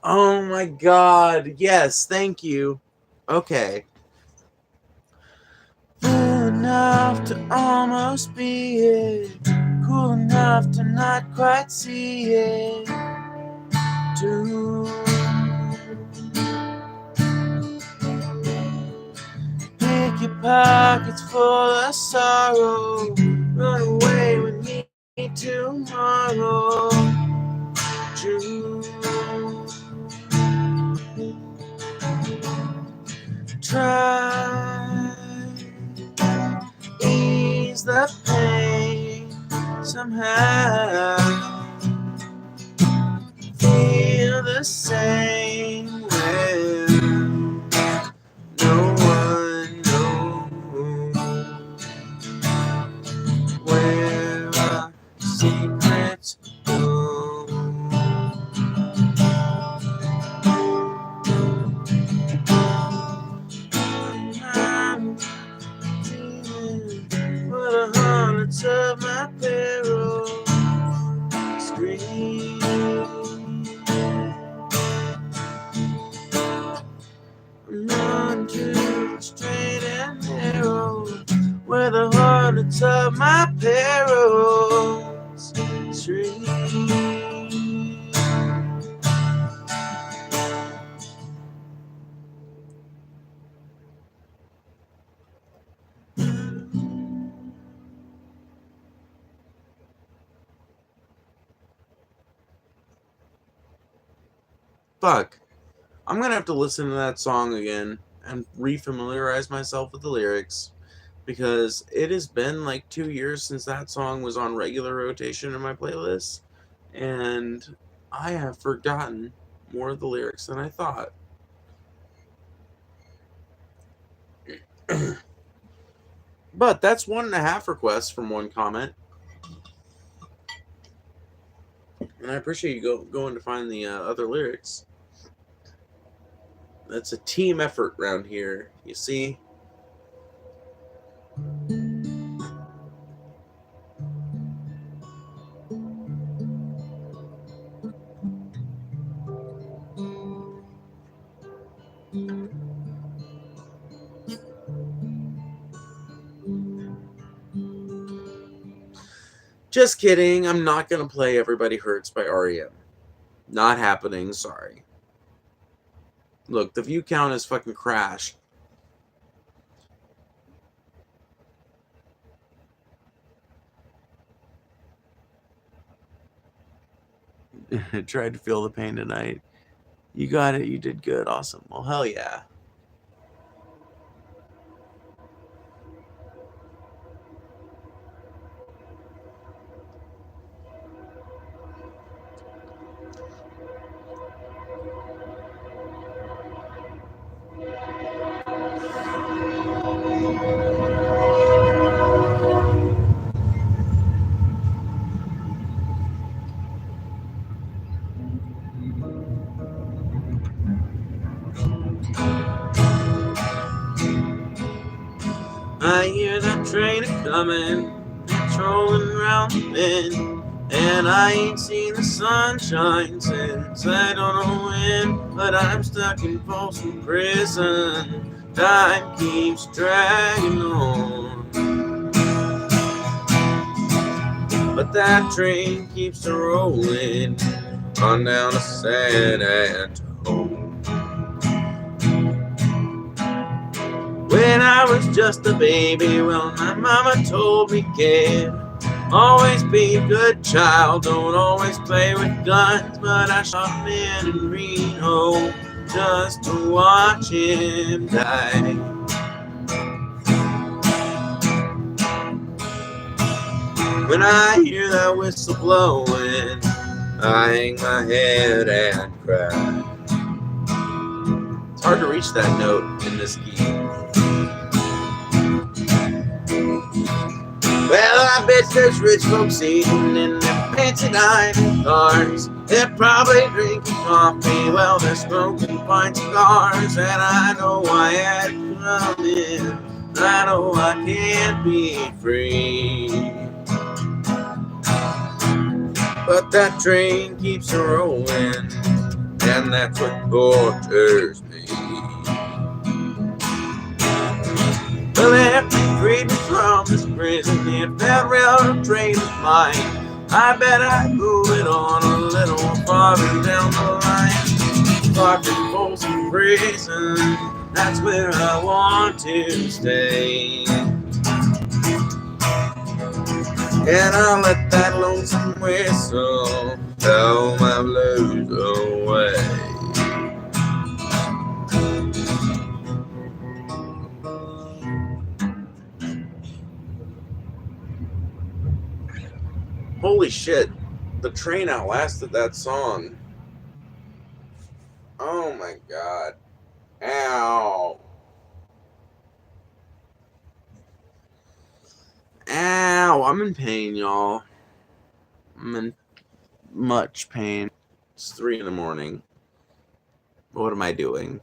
S1: Oh my god. Yes, thank you. Okay. Fool enough to almost be it. Cool enough to not quite see it. Too. Pick your pockets full of sorrow. Run away with me tomorrow. True. Try ease the pain somehow. Feel the same way. No one knows where our secrets go. I'm dreaming for the hundreds of my peril scream. Run to straight and narrow where the hundreds of my perils stream. fuck. I'm gonna have to listen to that song again and refamiliarize myself with the lyrics, because it has been like 2 years since that song was on regular rotation in my playlist, and I have forgotten more of the lyrics than I thought. But that's 1.5 requests from one comment, and I appreciate you going to find the other lyrics. That's a team effort around here, you see. Just kidding. I'm not going to play Everybody Hurts by REM. Not happening. Sorry. Look, the view count has fucking crashed. Tried to feel the pain tonight. You got it. You did good. Awesome. Well, hell yeah. I hear that train a-comin', trolling round the bend, and I ain't seen the sunshine since I don't know when, but I'm stuck in Folsom Prison. Time keeps dragging on, but that train keeps a-rolling on down to San Antonio. When I was just a baby, well, my mama told me, kid, always be a good child, don't always play with guns. But I shot men in Reno just to watch him die. When I hear that whistle blowing, I hang my head and cry. It's hard to reach that note in this key. Well, I bet there's rich folks eating in their fancy dining cars. They're probably drinking coffee while they're smoking fine cigars. And I know I had it coming. I know I can't be free. But that train keeps rolling, and that's what tortures me. Well, if they freed me from this prison, if that railroad train is mine, I bet I'd move it on a little farther down the line. Far from Folsom Prison, that's where I want to stay. And I'll let that lonesome whistle tell my blues away. Holy shit, the train outlasted that song. Oh my god. Ow. Ow, I'm in pain, y'all. I'm in much pain. It's 3 in the morning. What am I doing?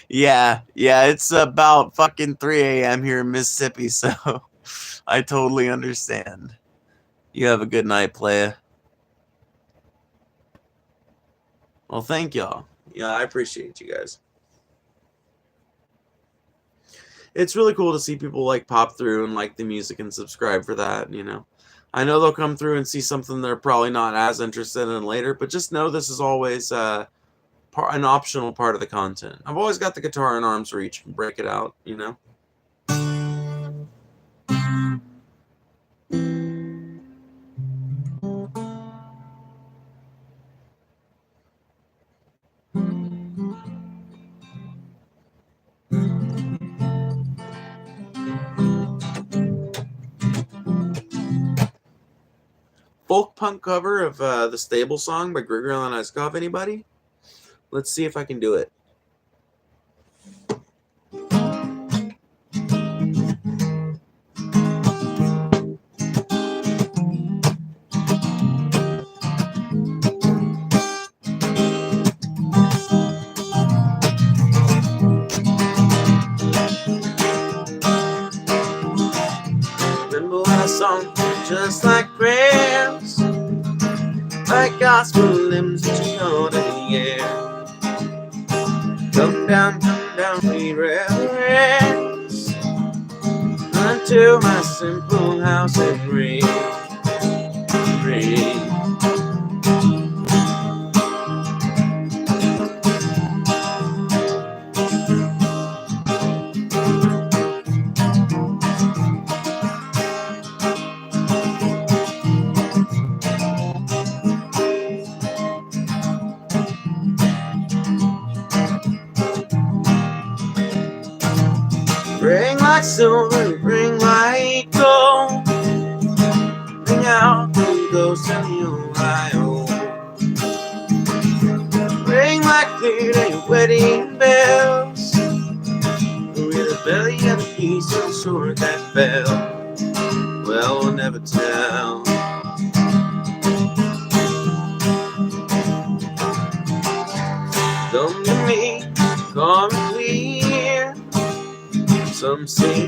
S1: yeah, it's about fucking 3 a.m. here in Mississippi, so I totally understand. You have a good night, playa. Well, thank y'all. Yeah, I appreciate you guys. It's really cool to see people like pop through and like the music and subscribe for that, you know. I know they'll come through and see something they're probably not as interested in later, but just know this is always an optional part of the content. I've always got the guitar in arm's reach and break it out, you know. folk punk cover of the Stable Song by Grigory Isakov. Anybody? Let's see if I can do it. Remember when I sung just like prayers, like gospel limbs that you hold in the air. Come down, we reverence unto my simple house and ring. Ring like silver, ring like gold, ring out the ghosts of the Ohio. Ring like clear day wedding bells, with the belly of the piece of sword that fell. Well, we'll never tell. Come to me, calm and clear. Some say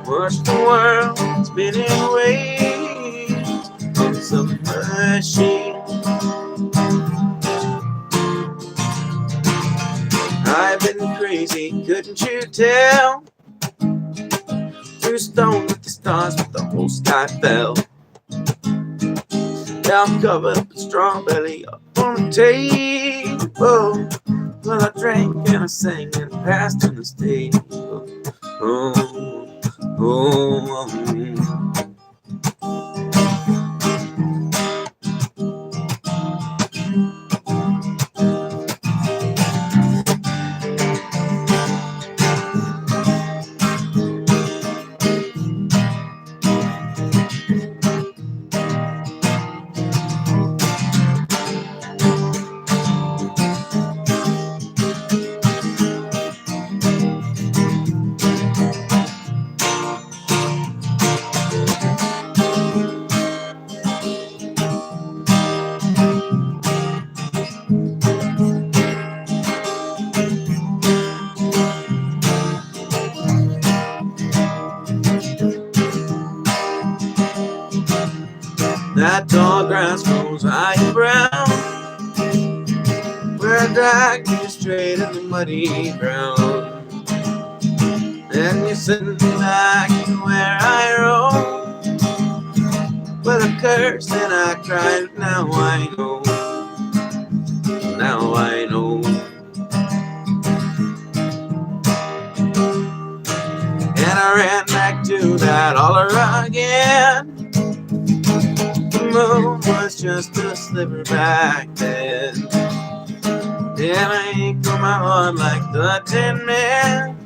S1: watch the world spinning away on some machine. I've been crazy, couldn't you tell? Threw stone with the stars, but the whole sky fell. Now I'm covered up in strawberry up on the table. Well, I drank and I sang and passed on the stage. Oh, oh, oh. That tall grass grows high and brown, where I drag you straight in the muddy ground. And you send me back to where I roam, with a curse and I cried. Now I know, now I know. And I ran back to that holler again. The moon was just a sliver back then, and I ain't got my heart like the Tin Man,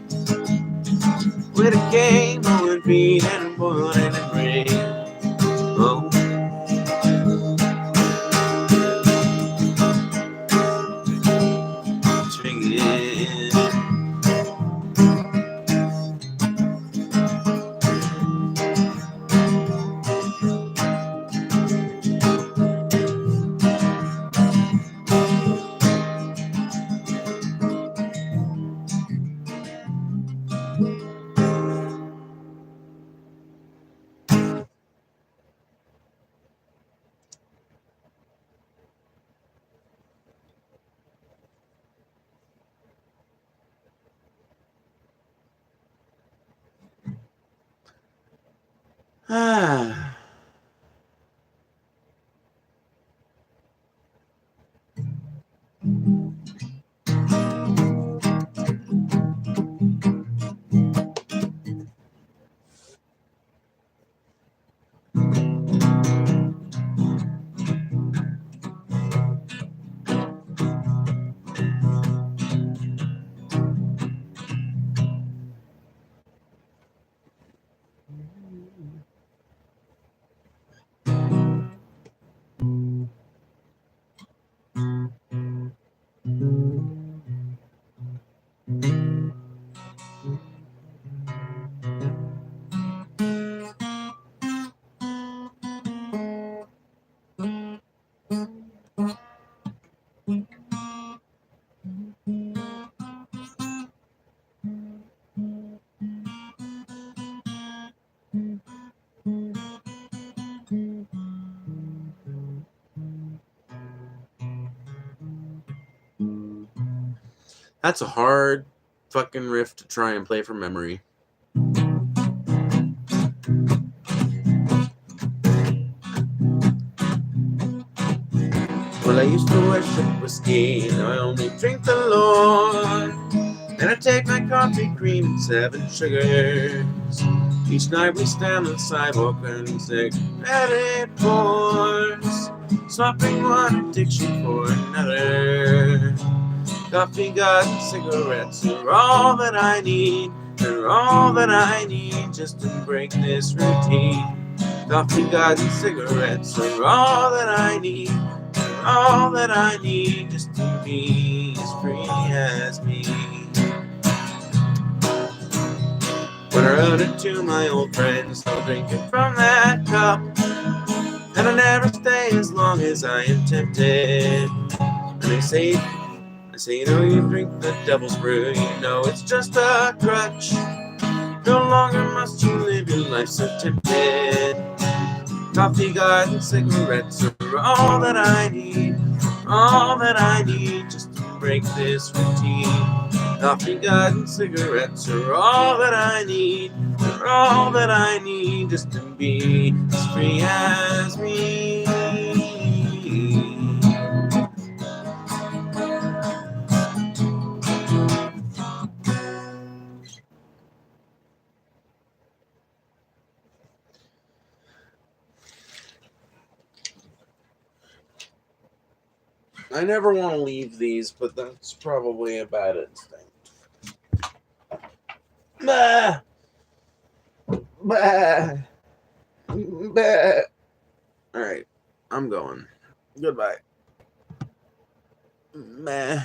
S1: with a cane blowing feet and a boiling and rain. Oh, swinging. Ah. That's a hard fucking riff to try and play from memory. Well, I used to worship whiskey, now I only drink the Lord. And I take my coffee cream and 7 sugars. Each night we stand on the sidewalk and cigarette it pours, swapping one addiction for another. Coffee, God, and cigarettes are all that I need. They're all that I need just to break this routine. Coffee, God, and cigarettes are all that I need. They're all that I need just to be as free as me. When I run into my old friends, I'll drink it from that cup. And I never stay as long as I am tempted. And they say, you know, you drink the devil's brew, you know it's just a crutch. No longer must you live your life so tempted. Coffee, garden, cigarettes are all that I need. All that I need just to break this routine. Coffee, garden, cigarettes are all that I need. They're all that I need just to be as free as me. I never want to leave these, but that's probably a bad instinct. Bah! Bah! Bah! Alright, I'm going. Goodbye. Meh.